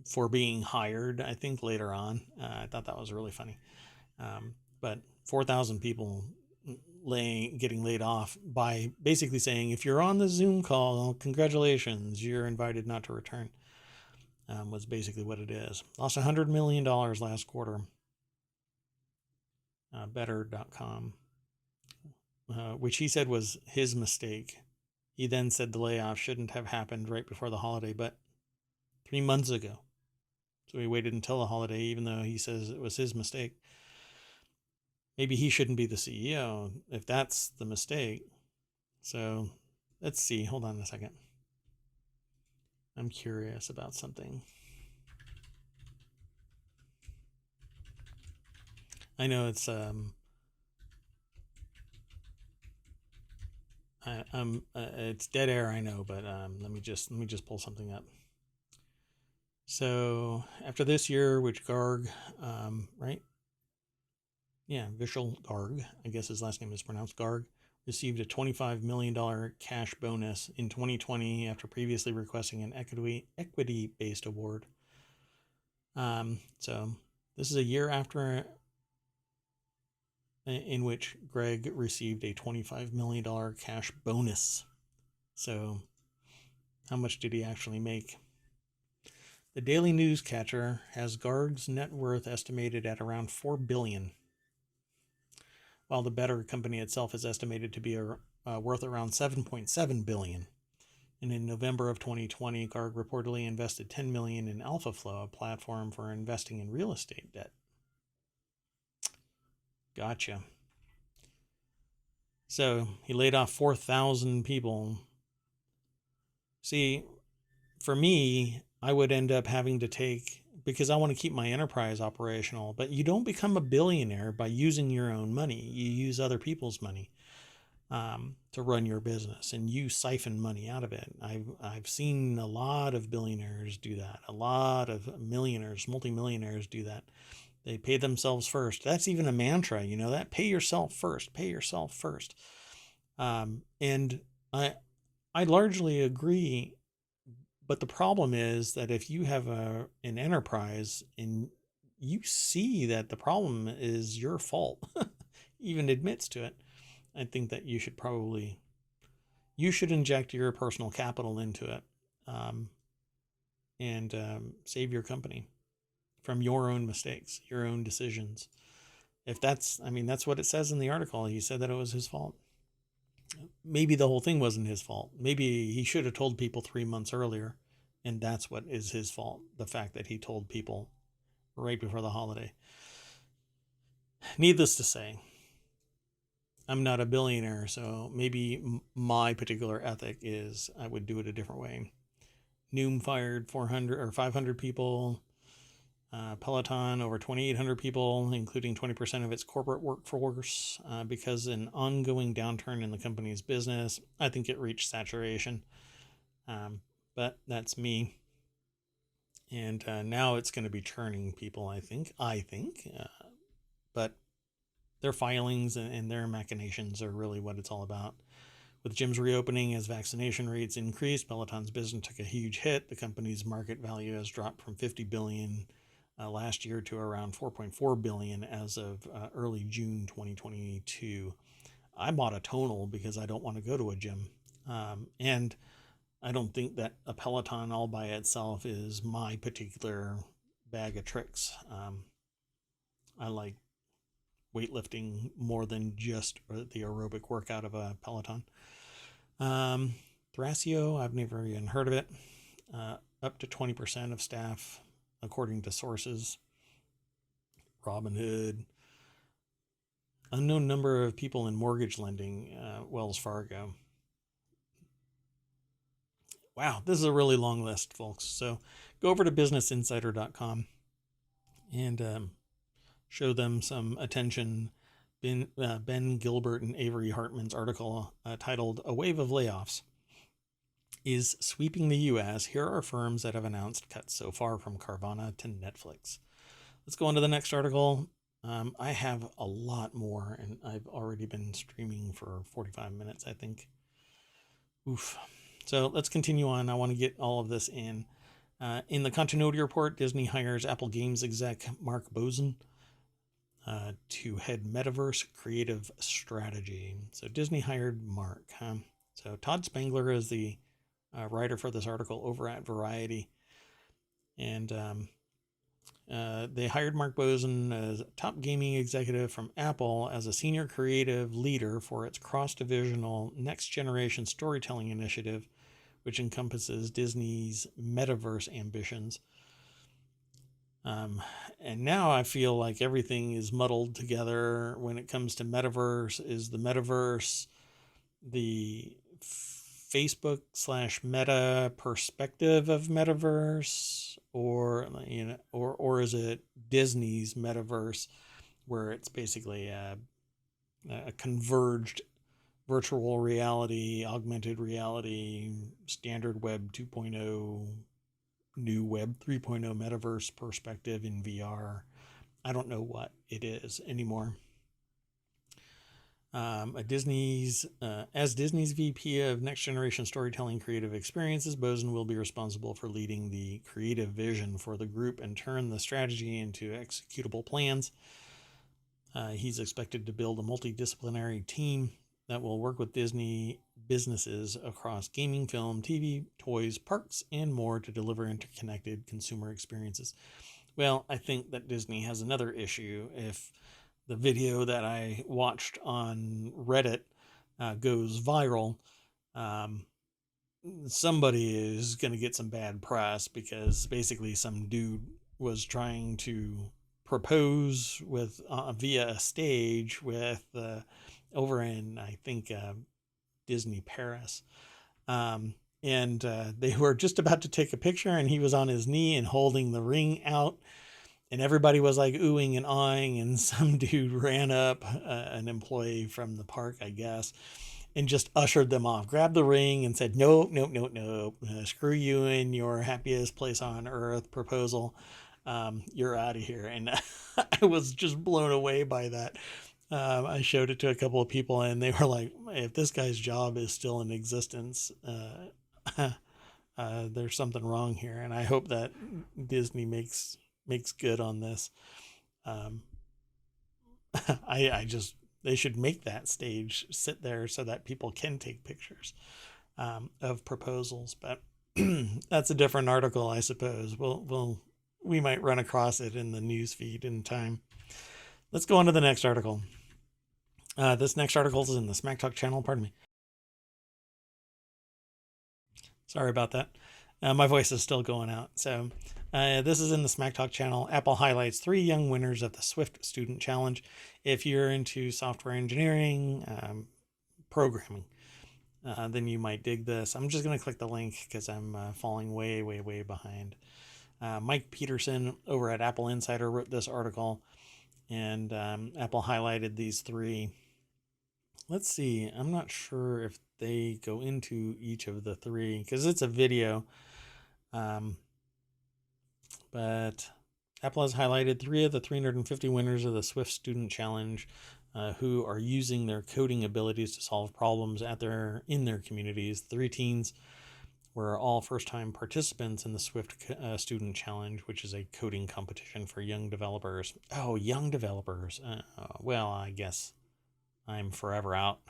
for being hired, I think later on. I thought that was really funny. But 4,000 people getting laid off by basically saying, if you're on the Zoom call, congratulations, you're invited not to return, was basically what it is. Lost $100 million last quarter. Better.com, which he said was his mistake. He then said the layoff shouldn't have happened right before the holiday, but 3 months ago. So he waited until the holiday, even though he says it was his mistake. Maybe he shouldn't be the CEO if that's the mistake. So let's see. Hold on a second. I'm curious about something. I know it's it's dead air, I know, but let me just pull something up. So after this year, which Garg, right? Yeah, Vishal Garg, I guess his last name is pronounced Garg, received a $25 million cash bonus in 2020 after previously requesting an equity-based award. So this is a year after in which Greg received a $25 million cash bonus. So how much did he actually make? The Daily Newscatcher has Garg's net worth estimated at around $4 billion, while the Better company itself is estimated to be worth around $7.7 billion. And in November of 2020, Garg reportedly invested $10 million in AlphaFlow, a platform for investing in real estate debt. Gotcha. So he laid off 4,000 people. See, for me, I would end up having to take, because I want to keep my enterprise operational, but you don't become a billionaire by using your own money. You use other people's money to run your business, and you siphon money out of it. I've seen a lot of billionaires do that. A lot of millionaires, multimillionaires do that. They pay themselves first. That's even a mantra, you know that? Pay yourself first. Pay yourself first. And I largely agree. But the problem is that if you have an enterprise and you see that the problem is your fault, even admits to it, I think that you should inject your personal capital into it, and save your company from your own mistakes, your own decisions. If that's what it says in the article. He said that it was his fault. Maybe the whole thing wasn't his fault. Maybe he should have told people 3 months earlier, and that's what is his fault. The fact that he told people right before the holiday. Needless to say, I'm not a billionaire, so maybe my particular ethic is I would do it a different way. Noom fired 400 or 500 people. Peloton over 2,800 people, including 20% of its corporate workforce, because an ongoing downturn in the company's business. I think it reached saturation, but that's me. And now it's going to be churning people, I think. But their filings and their machinations are really what it's all about. With gyms reopening as vaccination rates increased, Peloton's business took a huge hit. The company's market value has dropped from $50 billion last year to around $4.4 billion as of early June 2022. I bought a Tonal because I don't want to go to a gym. And I don't think that a Peloton all by itself is my particular bag of tricks. I like weightlifting more than just the aerobic workout of a Peloton. Thrasio, I've never even heard of it. Up to 20% of staff, according to sources. Robinhood. Unknown number of people in mortgage lending, Wells Fargo. Wow, this is a really long list, folks. So go over to businessinsider.com and show them some attention. Ben Gilbert and Avery Hartman's article titled "A Wave of Layoffs is Sweeping the U.S. Here are firms that have announced cuts so far from Carvana to Netflix." Let's go on to the next article. I have a lot more, and I've already been streaming for 45 minutes, I think. Oof. So let's continue on. I want to get all of this in. In the continuity report, Disney hires Apple Games exec Mark Boson to head Metaverse Creative Strategy. So Disney hired Mark. So Todd Spangler is the writer for this article over at Variety. And they hired Mark Boson as a top gaming executive from Apple as a senior creative leader for its cross-divisional next-generation storytelling initiative, which encompasses Disney's metaverse ambitions. And now I feel like everything is muddled together when it comes to metaverse. Is the metaverse the Facebook / Meta perspective of metaverse, or is it Disney's metaverse, where it's basically a converged virtual reality, augmented reality, standard Web 2.0, new Web 3.0 metaverse perspective in VR? I don't know what it is anymore. As Disney's VP of Next Generation Storytelling Creative Experiences, Boson will be responsible for leading the creative vision for the group and turn the strategy into executable plans. He's expected to build a multidisciplinary team that will work with Disney businesses across gaming, film, TV, toys, parks, and more to deliver interconnected consumer experiences. Well, I think that Disney has another issue. If the video that I watched on Reddit goes viral, somebody is going to get some bad press, because basically some dude was trying to propose with via a stage with over in, I think, Disney Paris. And they were just about to take a picture, and he was on his knee and holding the ring out. And everybody was like oohing and ahhing, and some dude ran up, an employee from the park, I guess, and just ushered them off, grabbed the ring and said, nope, screw you and your happiest place on earth proposal. You're out of here. And I was just blown away by that. I showed it to a couple of people, and they were like, if this guy's job is still in existence, there's something wrong here. And I hope that Disney makes good on this. They should make that stage sit there so that people can take pictures of proposals. But that's a different article, I suppose. We might run across it in the news feed in time. Let's go on to the next article. This next article is in the Smack Talk channel. Pardon me. Sorry about that. My voice is still going out. So this is in the Smack Talk channel. Apple highlights 3 young winners of the Swift Student Challenge. If you're into software engineering, programming, then you might dig this. I'm just going to click the link because I'm falling way behind. Mike Peterson over at Apple Insider wrote this article, and Apple highlighted these 3. Let's see. I'm not sure if they go into each of the 3 because it's a video. But Apple has highlighted 3 of the 350 winners of the Swift Student Challenge who are using their coding abilities to solve problems in their communities. 3 teens were all first-time participants in the Swift Student Challenge, which is a coding competition for young developers. Oh, young developers. Well, I guess I'm forever out.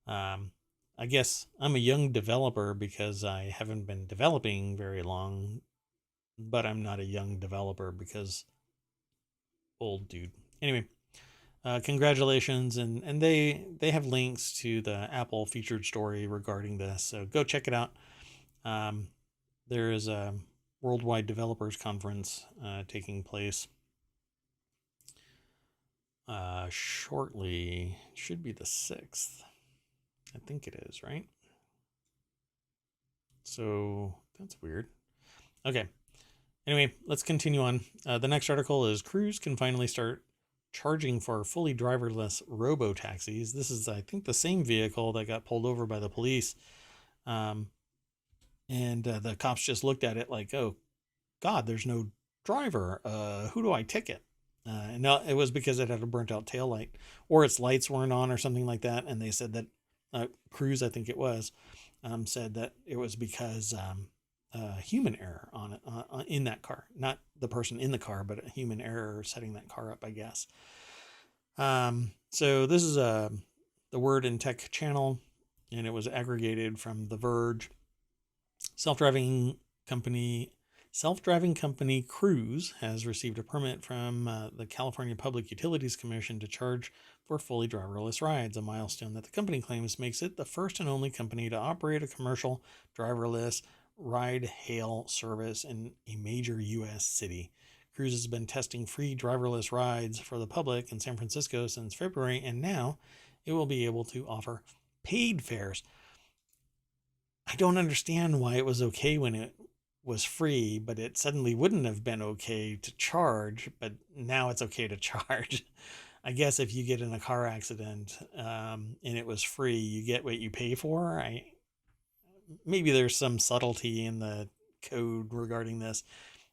I guess I'm a young developer because I haven't been developing very long, but I'm not a young developer because old dude. Anyway, congratulations, and they have links to the Apple featured story regarding this, so go check it out. There is a Worldwide Developers Conference taking place shortly. Should be the 6th. I think it is, right? So that's weird. Okay. Anyway, let's continue on. The next article is Cruise can finally start charging for fully driverless robotaxis. This is, I think, the same vehicle that got pulled over by the police. And the cops just looked at it like, oh, God, there's no driver. Who do I ticket? And no, it was because it had a burnt out tail light, or its lights weren't on or something like that. And they said that Cruise, I think it was, said that it was because human error on it in that car, not the person in the car, but a human error setting that car up, I guess. So this is the Word and Tech channel, and it was aggregated from The Verge. Self-driving company Cruise has received a permit from the California Public Utilities Commission to charge for fully driverless rides, a milestone that the company claims makes it the first and only company to operate a commercial driverless ride-hail service in a major U.S. city. Cruise has been testing free driverless rides for the public in San Francisco since February, and now it will be able to offer paid fares. I don't understand why it was okay when it was free, but it suddenly wouldn't have been okay to charge, but now it's okay to charge. I guess if you get in a car accident and it was free, you get what you pay for. Maybe there's some subtlety in the code regarding this.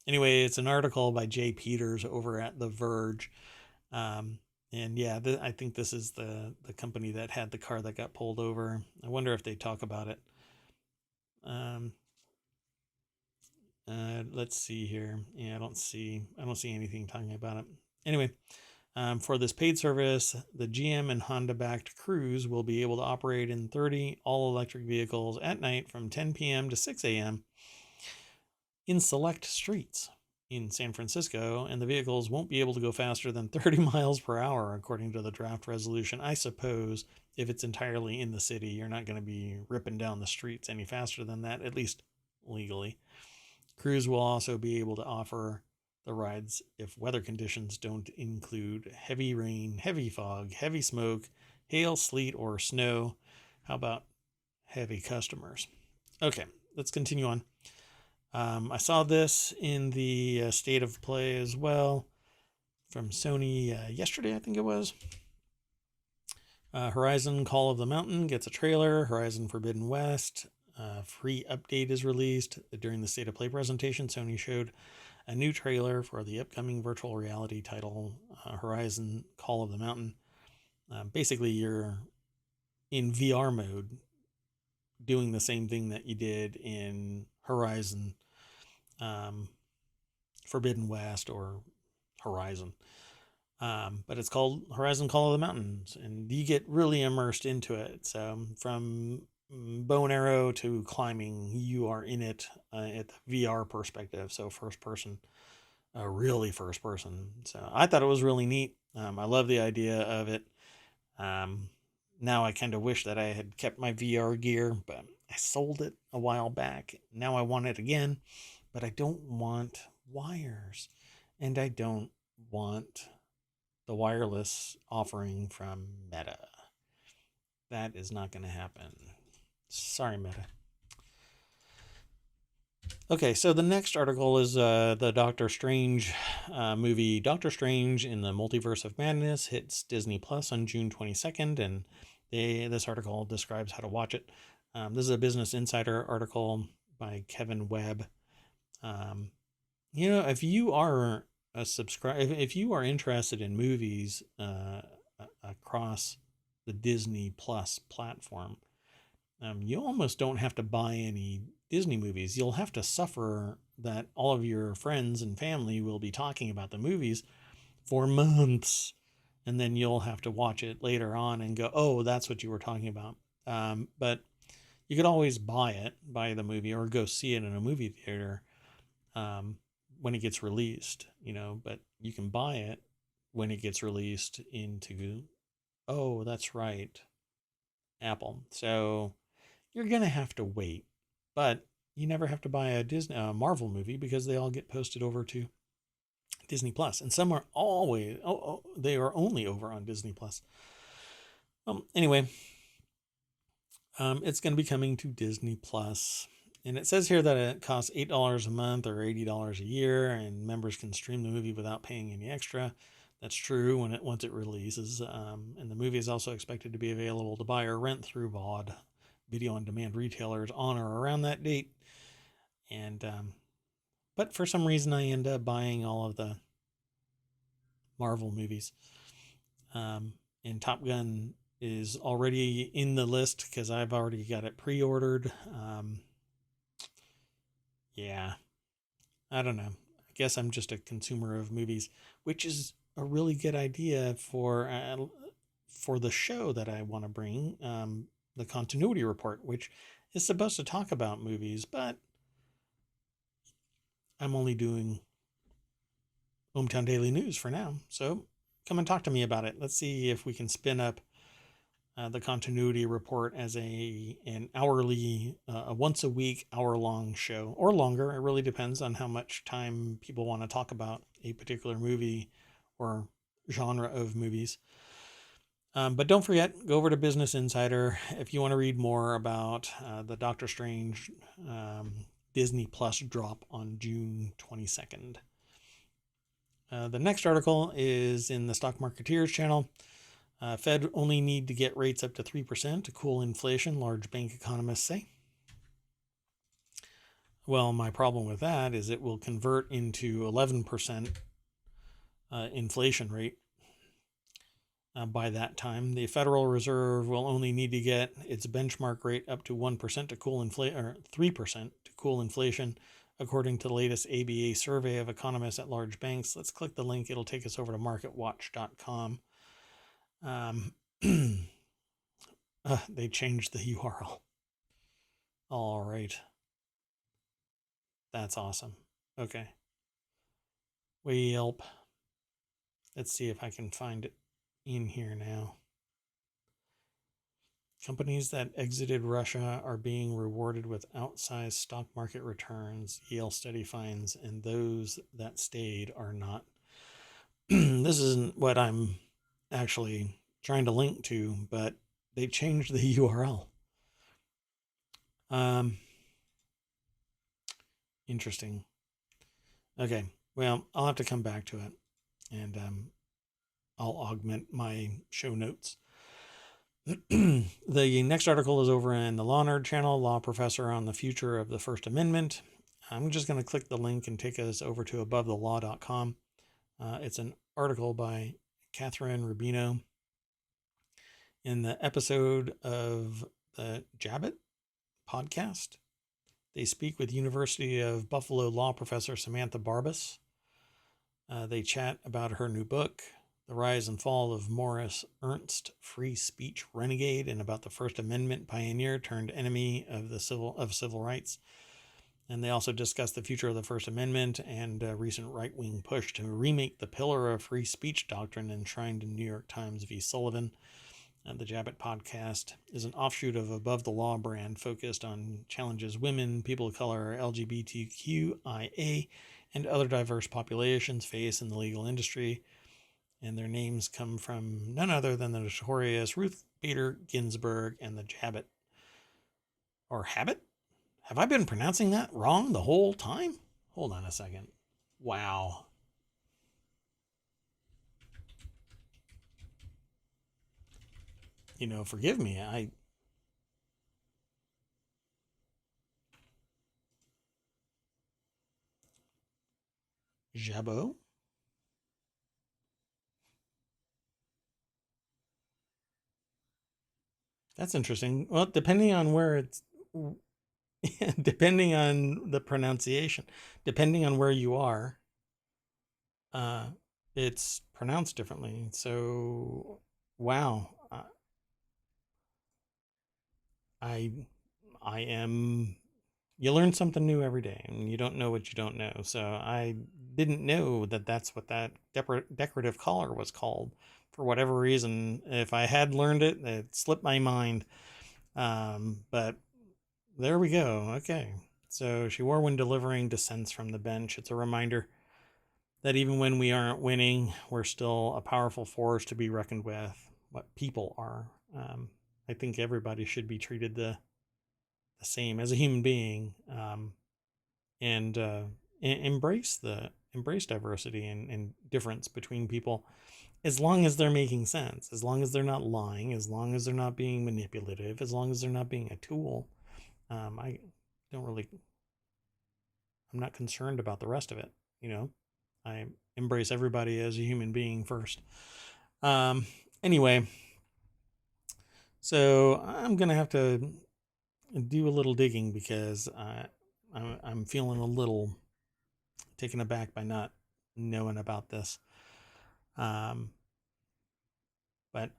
Anyway, it's an article by Jay Peters over at The Verge. And yeah, I think this is the company that had the car that got pulled over. I wonder if they talk about it. Let's see here. Yeah, I don't see anything talking about it. Anyway, for this paid service, the GM and Honda backed Cruise will be able to operate in 30 all electric vehicles at night from 10 p.m. to 6 a.m. in select streets in San Francisco, and the vehicles won't be able to go faster than 30 miles per hour, according to the draft resolution. I suppose if it's entirely in the city, you're not going to be ripping down the streets any faster than that, at least legally. Cruise will also be able to offer the rides if weather conditions don't include heavy rain, heavy fog, heavy smoke, hail, sleet, or snow. How about heavy customers? Okay, let's continue on. I saw this in the State of Play as well from Sony yesterday, I think it was. Horizon Call of the Mountain gets a trailer. Horizon Forbidden West free update is released. During the State of Play presentation, Sony showed a new trailer for the upcoming virtual reality title, Horizon Call of the Mountain. Basically, you're in VR mode doing the same thing that you did in Horizon Forbidden West or Horizon. But it's called Horizon Call of the Mountains, and you get really immersed into it. So from bow and arrow to climbing, you are in it at the VR perspective. So first person, really first person. So I thought it was really neat. I love the idea of it. Now I kind of wish that I had kept my VR gear, but I sold it a while back. Now I want it again, but I don't want wires, and I don't want the wireless offering from Meta. That is not going to happen. Sorry, Meta. Okay, so the next article is the Doctor Strange movie. Doctor Strange in the Multiverse of Madness hits Disney Plus on June 22nd, and this article describes how to watch it. This is a Business Insider article by Kevin Webb. If you are if you are interested in movies across the Disney Plus platform, you almost don't have to buy any Disney movies. You'll have to suffer that all of your friends and family will be talking about the movies for months, and then you'll have to watch it later on and go, oh, that's what you were talking about. But you could always buy the movie, or go see it in a movie theater when it gets released, but you can buy it when it gets released into, oh, that's right, Apple. So you're going to have to wait, but you never have to buy a Marvel movie because they all get posted over to Disney Plus, and some are always, they are only over on Disney Plus. Anyway, it's going to be coming to Disney Plus And it says here that it costs $8 a month or $80 a year, and members can stream the movie without paying any extra. That's true once it releases. And the movie is also expected to be available to buy or rent through VOD, video on demand retailers, on or around that date. And but for some reason, I end up buying all of the Marvel movies. And Top Gun is already in the list because I've already got it pre-ordered. Yeah, I don't know. I guess I'm just a consumer of movies, which is a really good idea for the show that I want to bring, the Continuity Report, which is supposed to talk about movies, but I'm only doing ohmTown Daily News for now. So come and talk to me about it. Let's see if we can spin up the Continuity Report as an hourly, a once a week, hour-long show, or longer. It really depends on how much time people want to talk about a particular movie or genre of movies. But don't forget, go over to Business Insider if you want to read more about the Doctor Strange Disney Plus drop on June 22nd. The next article is in the Stock Marketeers channel. Fed only need to get rates up to 3% to cool inflation, large bank economists say. Well, my problem with that is it will convert into 11% inflation rate by that time. The Federal Reserve will only need to get its benchmark rate up to 1% to cool inflation, or 3% to cool inflation, according to the latest ABA survey of economists at large banks. Let's click the link. It'll take us over to marketwatch.com. They changed the URL. All right. That's awesome. Okay. Well, let's see if I can find it in here now. Companies that exited Russia are being rewarded with outsized stock market returns, Yale study finds, and those that stayed are not. This isn't what I'm actually trying to link to, but they changed the URL. Interesting. Okay, well, I'll have to come back to it, and I'll augment my show notes. The next article is over in the Law Nerd channel, Law Professor on the Future of the First Amendment. I'm just going to click the link and take us over to abovethelaw.com. It's an article by Catherine Rubino. In the episode of the Jabbit podcast, they speak with University of Buffalo law professor Samantha Barbas. They chat about her new book, The Rise and Fall of Morris Ernst, Free Speech Renegade, and about the First Amendment pioneer turned enemy of civil rights. And they also discuss the future of the First Amendment and a recent right-wing push to remake the Pillar of Free Speech doctrine enshrined in New York Times v. Sullivan. The Jabbit podcast is an offshoot of Above the Law brand focused on challenges women, people of color, LGBTQIA, and other diverse populations face in the legal industry. And their names come from none other than the notorious Ruth Bader Ginsburg and the Jabbit. Or Habit? Have I been pronouncing that wrong the whole time? Hold on a second. Wow. Forgive me. Jabot? That's interesting. Well, depending on where it's, depending on the pronunciation, depending on where you are, it's pronounced differently. So, wow. I am. You learn something new every day, and you don't know what you don't know. So I didn't know that that's what that decorative collar was called. For whatever reason, if I had learned it, it slipped my mind. But there we go. Okay. So she wore when delivering dissents from the bench. It's a reminder that even when we aren't winning, we're still a powerful force to be reckoned with. What people are. I think everybody should be treated the the same as a human being, and embrace diversity and difference between people, as long as they're making sense, as long as they're not lying, as long as they're not being manipulative, as long as they're not being a tool. I don't really, I'm not concerned about the rest of it. I embrace everybody as a human being first. Anyway, so I'm gonna have to do a little digging, because I'm feeling a little taken aback by not knowing about this. But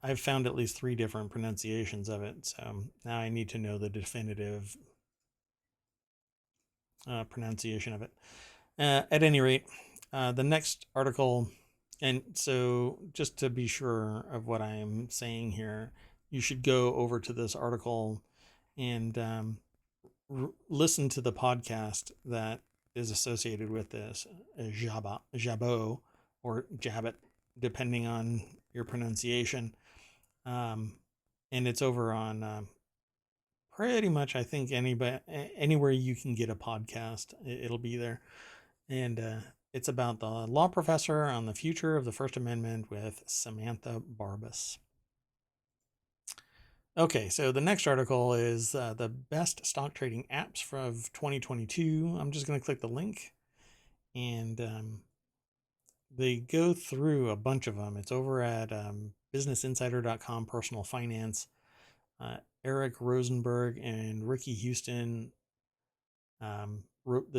I've found at least 3 different pronunciations of it, so now I need to know the definitive pronunciation of it. At any rate, the next article, and so just to be sure of what I'm saying here, you should go over to this article and listen to the podcast that is associated with this, Jabot, or Jabot, depending on your pronunciation. And it's over on pretty much, I think, anywhere you can get a podcast, it'll be there. And it's about the law professor on the future of the First Amendment with Samantha Barbas. Okay, so the next article is the best stock trading apps of 2022. I'm just going to click the link, and they go through a bunch of them. It's over at businessinsider.com, personal finance. Eric Rosenberg and Ricky Houston put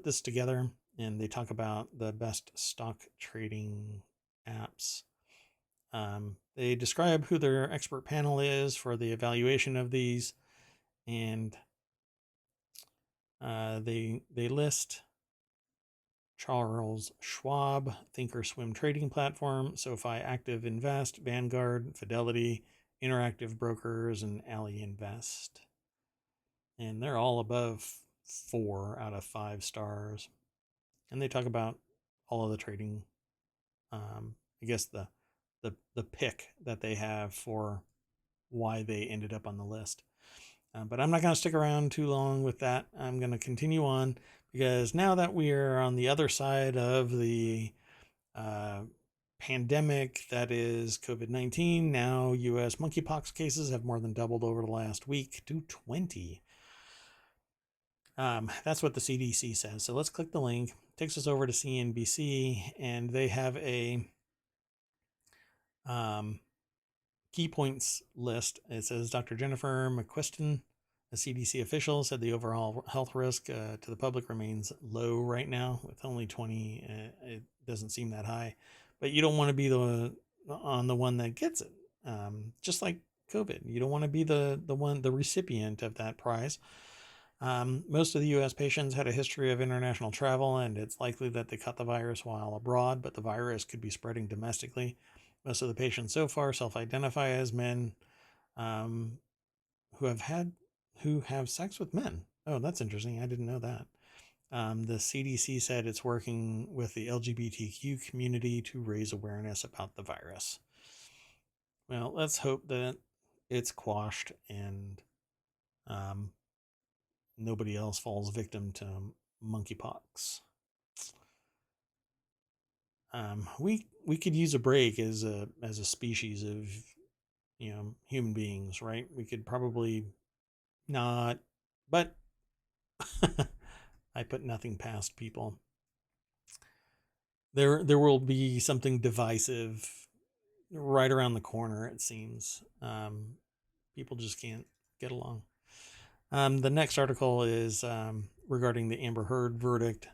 this together, and they talk about the best stock trading apps. They describe who their expert panel is for the evaluation of these, and they list Charles Schwab, Thinkorswim Trading Platform, SoFi Active Invest, Vanguard, Fidelity, Interactive Brokers, and Ally Invest. And they're all above 4 out of 5 stars. And they talk about all of the trading, I guess the pick that they have for why they ended up on the list. But I'm not going to stick around too long with that. I'm going to continue on, because now that we are on the other side of the pandemic that is COVID-19, now U.S. monkeypox cases have more than doubled over the last week to 20. That's what the CDC says. So let's click the link. It takes us over to CNBC, and they have a key points list. It says Dr. Jennifer McQuiston, a CDC official, said the overall health risk to the public remains low right now, with only 20. It doesn't seem that high, but you don't want to be the one that gets it. Just like COVID, you don't want to be the recipient of that prize. Most of the U.S. patients had a history of international travel, and it's likely that they caught the virus while abroad, but the virus could be spreading domestically. Most of the patients so far self-identify as men who have sex with men. Oh, that's interesting. I didn't know that. The CDC said it's working with the LGBTQ community to raise awareness about the virus. Well, let's hope that it's quashed and nobody else falls victim to monkeypox. We could use a break as a species of human beings, right? We could probably not, but I put nothing past people. There will be something divisive right around the corner, it seems. People just can't get along. The next article is regarding the Amber Heard verdict,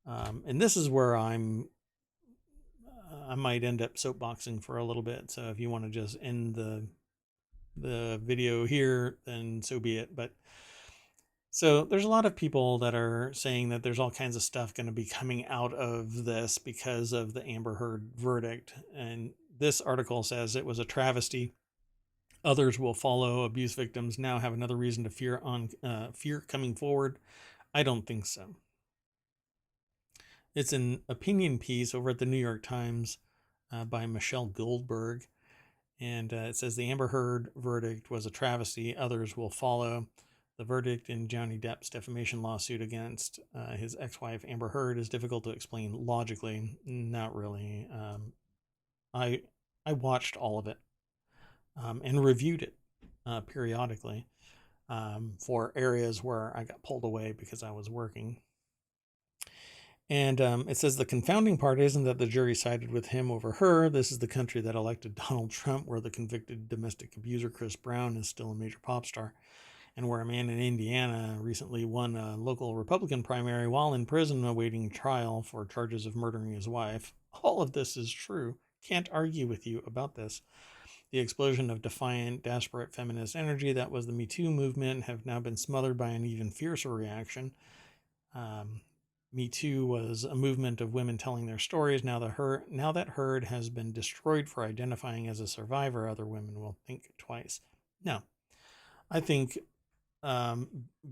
and this is where I might end up soapboxing for a little bit. So if you want to just end the video here, then so be it. But so there's a lot of people that are saying that there's all kinds of stuff going to be coming out of this because of the Amber Heard verdict. And this article says it was a travesty. Others will follow. Abuse victims now have another reason to fear coming forward. I don't think so. It's an opinion piece over at the New York Times by Michelle Goldberg. And it says the Amber Heard verdict was a travesty. Others will follow. The verdict in Johnny Depp's defamation lawsuit against his ex-wife Amber Heard is difficult to explain logically. Not really. I watched all of it and reviewed it periodically for areas where I got pulled away because I was working. And it says the confounding part isn't that the jury sided with him over her. This is the country that elected Donald Trump, where the convicted domestic abuser Chris Brown is still a major pop star, and where a man in Indiana recently won a local Republican primary while in prison awaiting trial for charges of murdering his wife. All of this is true. Can't argue with you about this. The explosion of defiant, desperate feminist energy that was the Me Too movement have now been smothered by an even fiercer reaction. Me Too was a movement of women telling their stories. Now that Heard has been destroyed for identifying as a survivor, other women will think twice. No, I think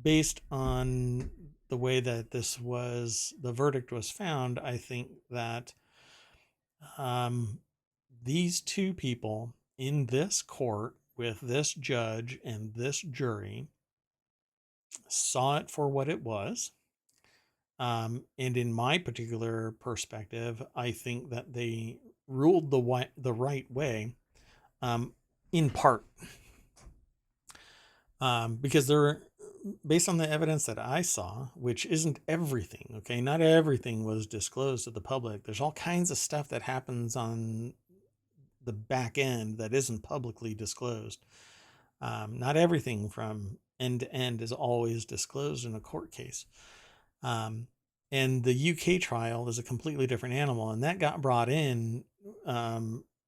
based on the way that the verdict was found, I think that these two people in this court with this judge and this jury saw it for what it was. And in my particular perspective, I think that they ruled the right way, in part, because they're based on the evidence that I saw, which isn't everything. Okay, not everything was disclosed to the public. There's all kinds of stuff that happens on the back end that isn't publicly disclosed. Not everything from end to end is always disclosed in a court case. And the UK trial is a completely different animal, and that got brought in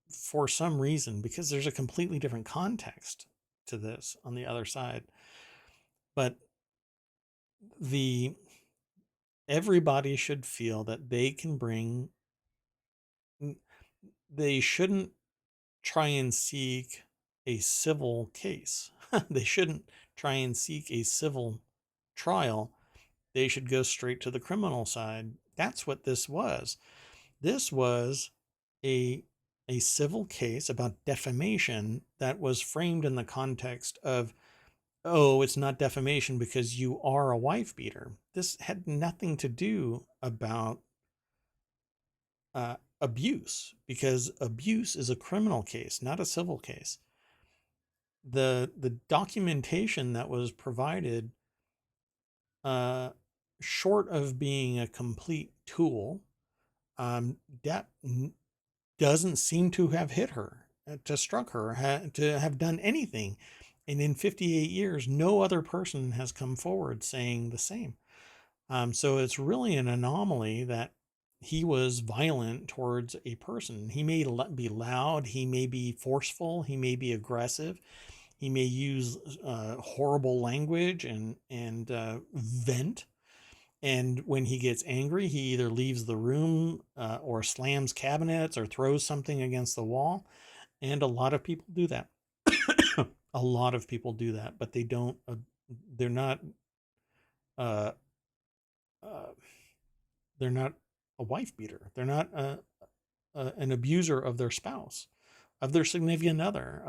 for some reason because there's a completely different context to this on the other side. But everybody should feel that they shouldn't try and seek a civil case. They shouldn't try and seek a civil trial. They should go straight to the criminal side. That's what this was. This was a civil case about defamation that was framed in the context of, oh, it's not defamation because you are a wife beater. This had nothing to do about abuse, because abuse is a criminal case, not a civil case. The documentation that was provided, short of being a complete tool, Depp doesn't seem to have hit her, to struck her, to have done anything. And in 58 years, no other person has come forward saying the same. So it's really an anomaly that he was violent towards a person. He may be loud, he may be forceful, he may be aggressive, he may use horrible language and vent. And when he gets angry, he either leaves the room or slams cabinets or throws something against the wall. And a lot of people do that. A lot of people do that, but they don't. They're not. They're not a wife beater. They're not an abuser of their spouse, of their significant other,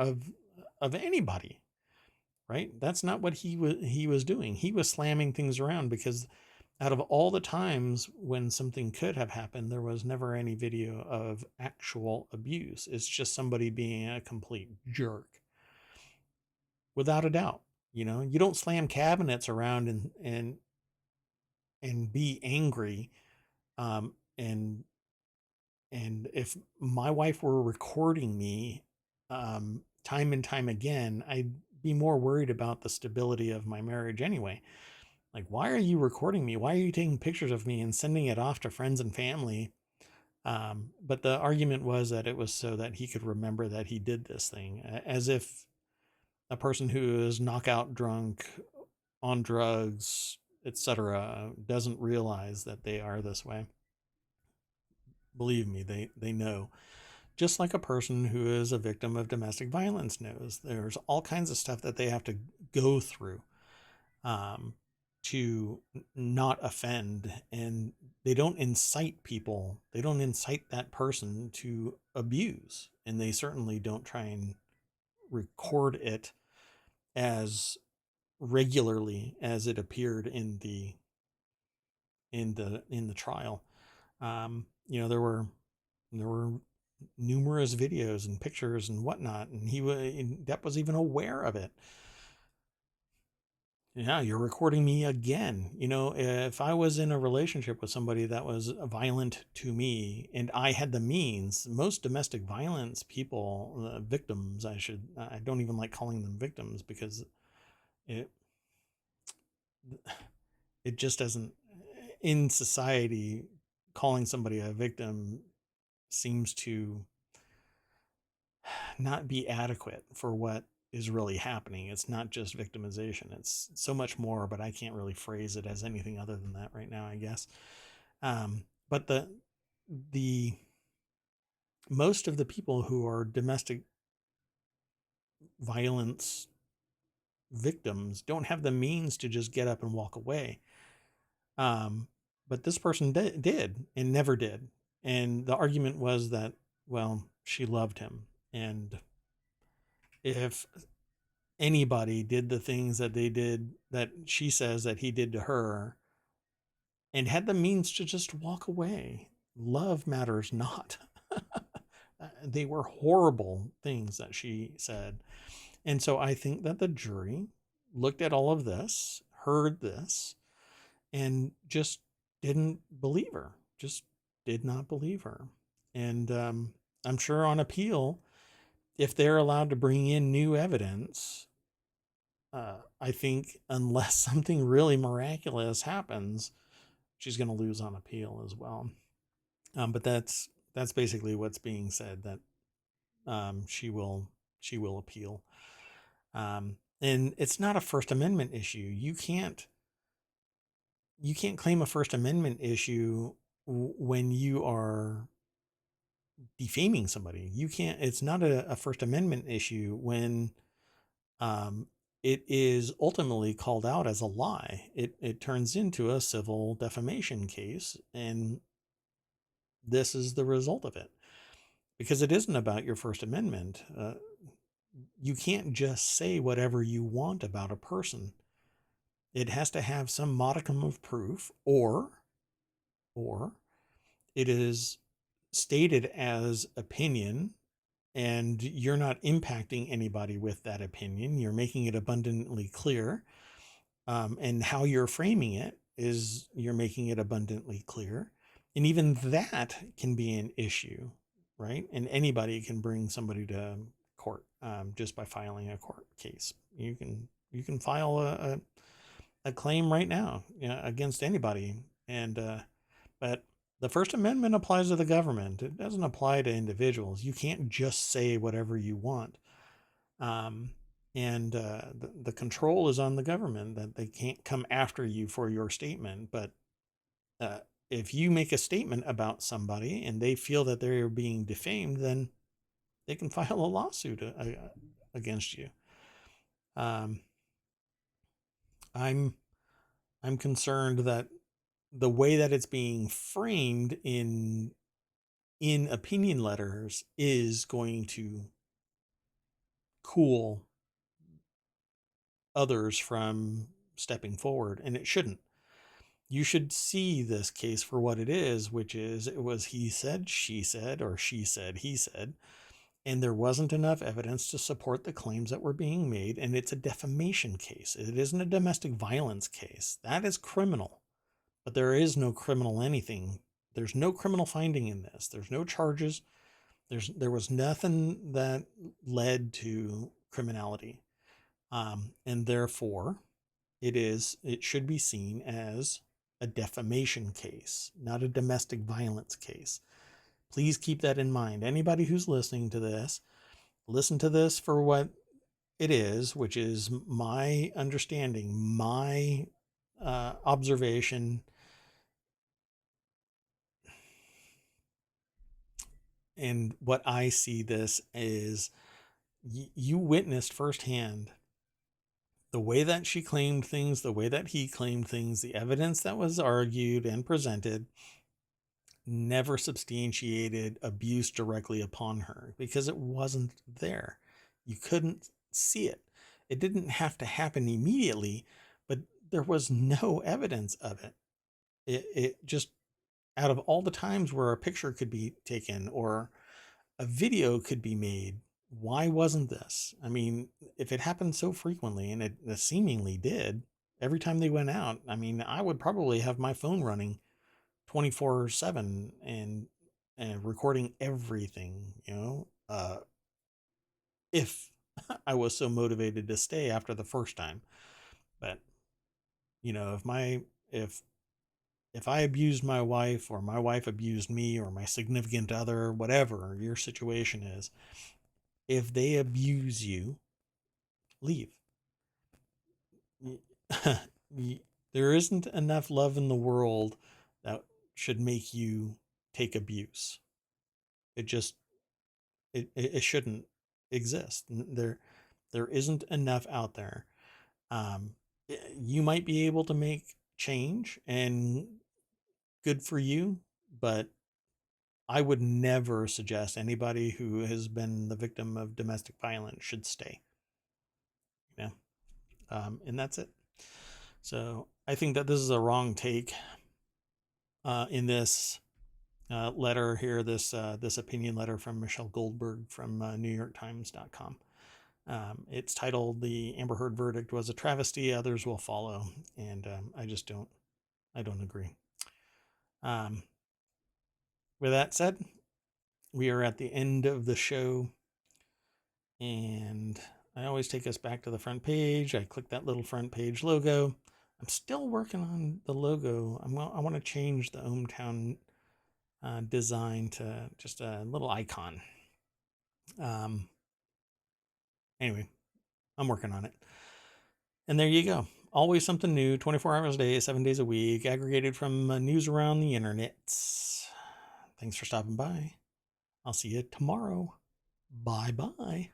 of anybody. Right? That's not what he was doing. He was slamming things around because out of all the times when something could have happened, there was never any video of actual abuse. It's just somebody being a complete jerk. Without a doubt. You don't slam cabinets around and be angry. And if my wife were recording me time and time again, I'd be more worried about the stability of my marriage anyway. Like, why are you recording me? Why are you taking pictures of me and sending it off to friends and family? But the argument was that it was so that he could remember that he did this thing, as if a person who is knockout drunk, on drugs, etc., doesn't realize that they are this way. Believe me, they know. Just like a person who is a victim of domestic violence knows. There's all kinds of stuff that they have to go through to not offend, and they don't incite that person to abuse, and they certainly don't try and record it as regularly as it appeared in the trial. There were numerous videos and pictures and whatnot, and Depp was even aware of it. Yeah, you're recording me again. If I was in a relationship with somebody that was violent to me and I had the means, most domestic violence people, victims, I don't even like calling them victims, because it it just doesn't, in society, calling somebody a victim seems to not be adequate for what is really happening. It's not just victimization. It's so much more, but I can't really phrase it as anything other than that right now, I guess. But the most of the people who are domestic violence victims don't have the means to just get up and walk away. But this person did and never did. And the argument was that, well, she loved him. And if anybody did the things that they did, that she says that he did to her, and had the means to just walk away, love matters not. They were horrible things that she said. And so I think that the jury looked at all of this, heard this, and just didn't believe her, just did not believe her. And I'm sure on appeal, if they're allowed to bring in new evidence, I think unless something really miraculous happens, she's going to lose on appeal as well. But that's basically what's being said, that she will appeal. And it's not a First Amendment issue. You can't claim a First Amendment issue when you are defaming somebody. You can't. It's not a First Amendment issue when it is ultimately called out as a lie. It turns into a civil defamation case, and this is the result of it, because it isn't about your First Amendment. You can't just say whatever you want about a person. It has to have some modicum of proof, or it is stated as opinion, and you're not impacting anybody with that opinion. You're making it abundantly clear. And how you're framing it is you're making it abundantly clear. And even that can be an issue, right? And anybody can bring somebody to court just by filing a court case. You can file a claim right now, against anybody. And but the First Amendment applies to the government. It doesn't apply to individuals. You can't just say whatever you want. And the control is on the government, that they can't come after you for your statement. But if you make a statement about somebody and they feel that they're being defamed, then they can file a lawsuit against you. I'm concerned that the way that it's being framed in opinion letters is going to cool others from stepping forward, and it shouldn't. You should see this case for what it is, which is, it was he said, she said, or she said, he said, and there wasn't enough evidence to support the claims that were being made, and it's a defamation case. It isn't a domestic violence case. That is criminal, but there is no criminal anything. There's no criminal finding in this. There's no charges. There was nothing that led to criminality. And therefore, it should be seen as a defamation case, not a domestic violence case. Please keep that in mind. Anybody who's listening to this, listen to this for what it is, which is my understanding, my observation, and what I see this is, you witnessed firsthand the way that she claimed things, the way that he claimed things, the evidence that was argued and presented never substantiated abuse directly upon her, because it wasn't there. You couldn't see it. It didn't have to happen immediately, but there was no evidence of it. It just, out of all the times where a picture could be taken or a video could be made, why wasn't this? I mean, if it happened so frequently, and it seemingly did, every time they went out, I mean, I would probably have my phone running 24/7 and recording everything, if I was so motivated to stay after the first time. But, if if I abused my wife, or my wife abused me, or my significant other, whatever your situation is, if they abuse you, leave. There isn't enough love in the world that should make you take abuse. It just, it shouldn't exist. There isn't enough out there. You might be able to make change, and good for you, but I would never suggest anybody who has been the victim of domestic violence should stay. And that's it. So I think that this is a wrong take in this letter here, this opinion letter from Michelle Goldberg from NewYorkTimes.com. It's titled "The Amber Heard Verdict Was a Travesty. Others Will Follow," and I don't agree. With that said, we are at the end of the show, and I always take us back to the front page. I click that little front page logo. I'm still working on the logo. I want to change the ohmTown design to just a little icon. Anyway, I'm working on it. And there you go. Always something new, 24 hours a day, 7 days a week, aggregated from news around the internet. Thanks for stopping by. I'll see you tomorrow. Bye-bye.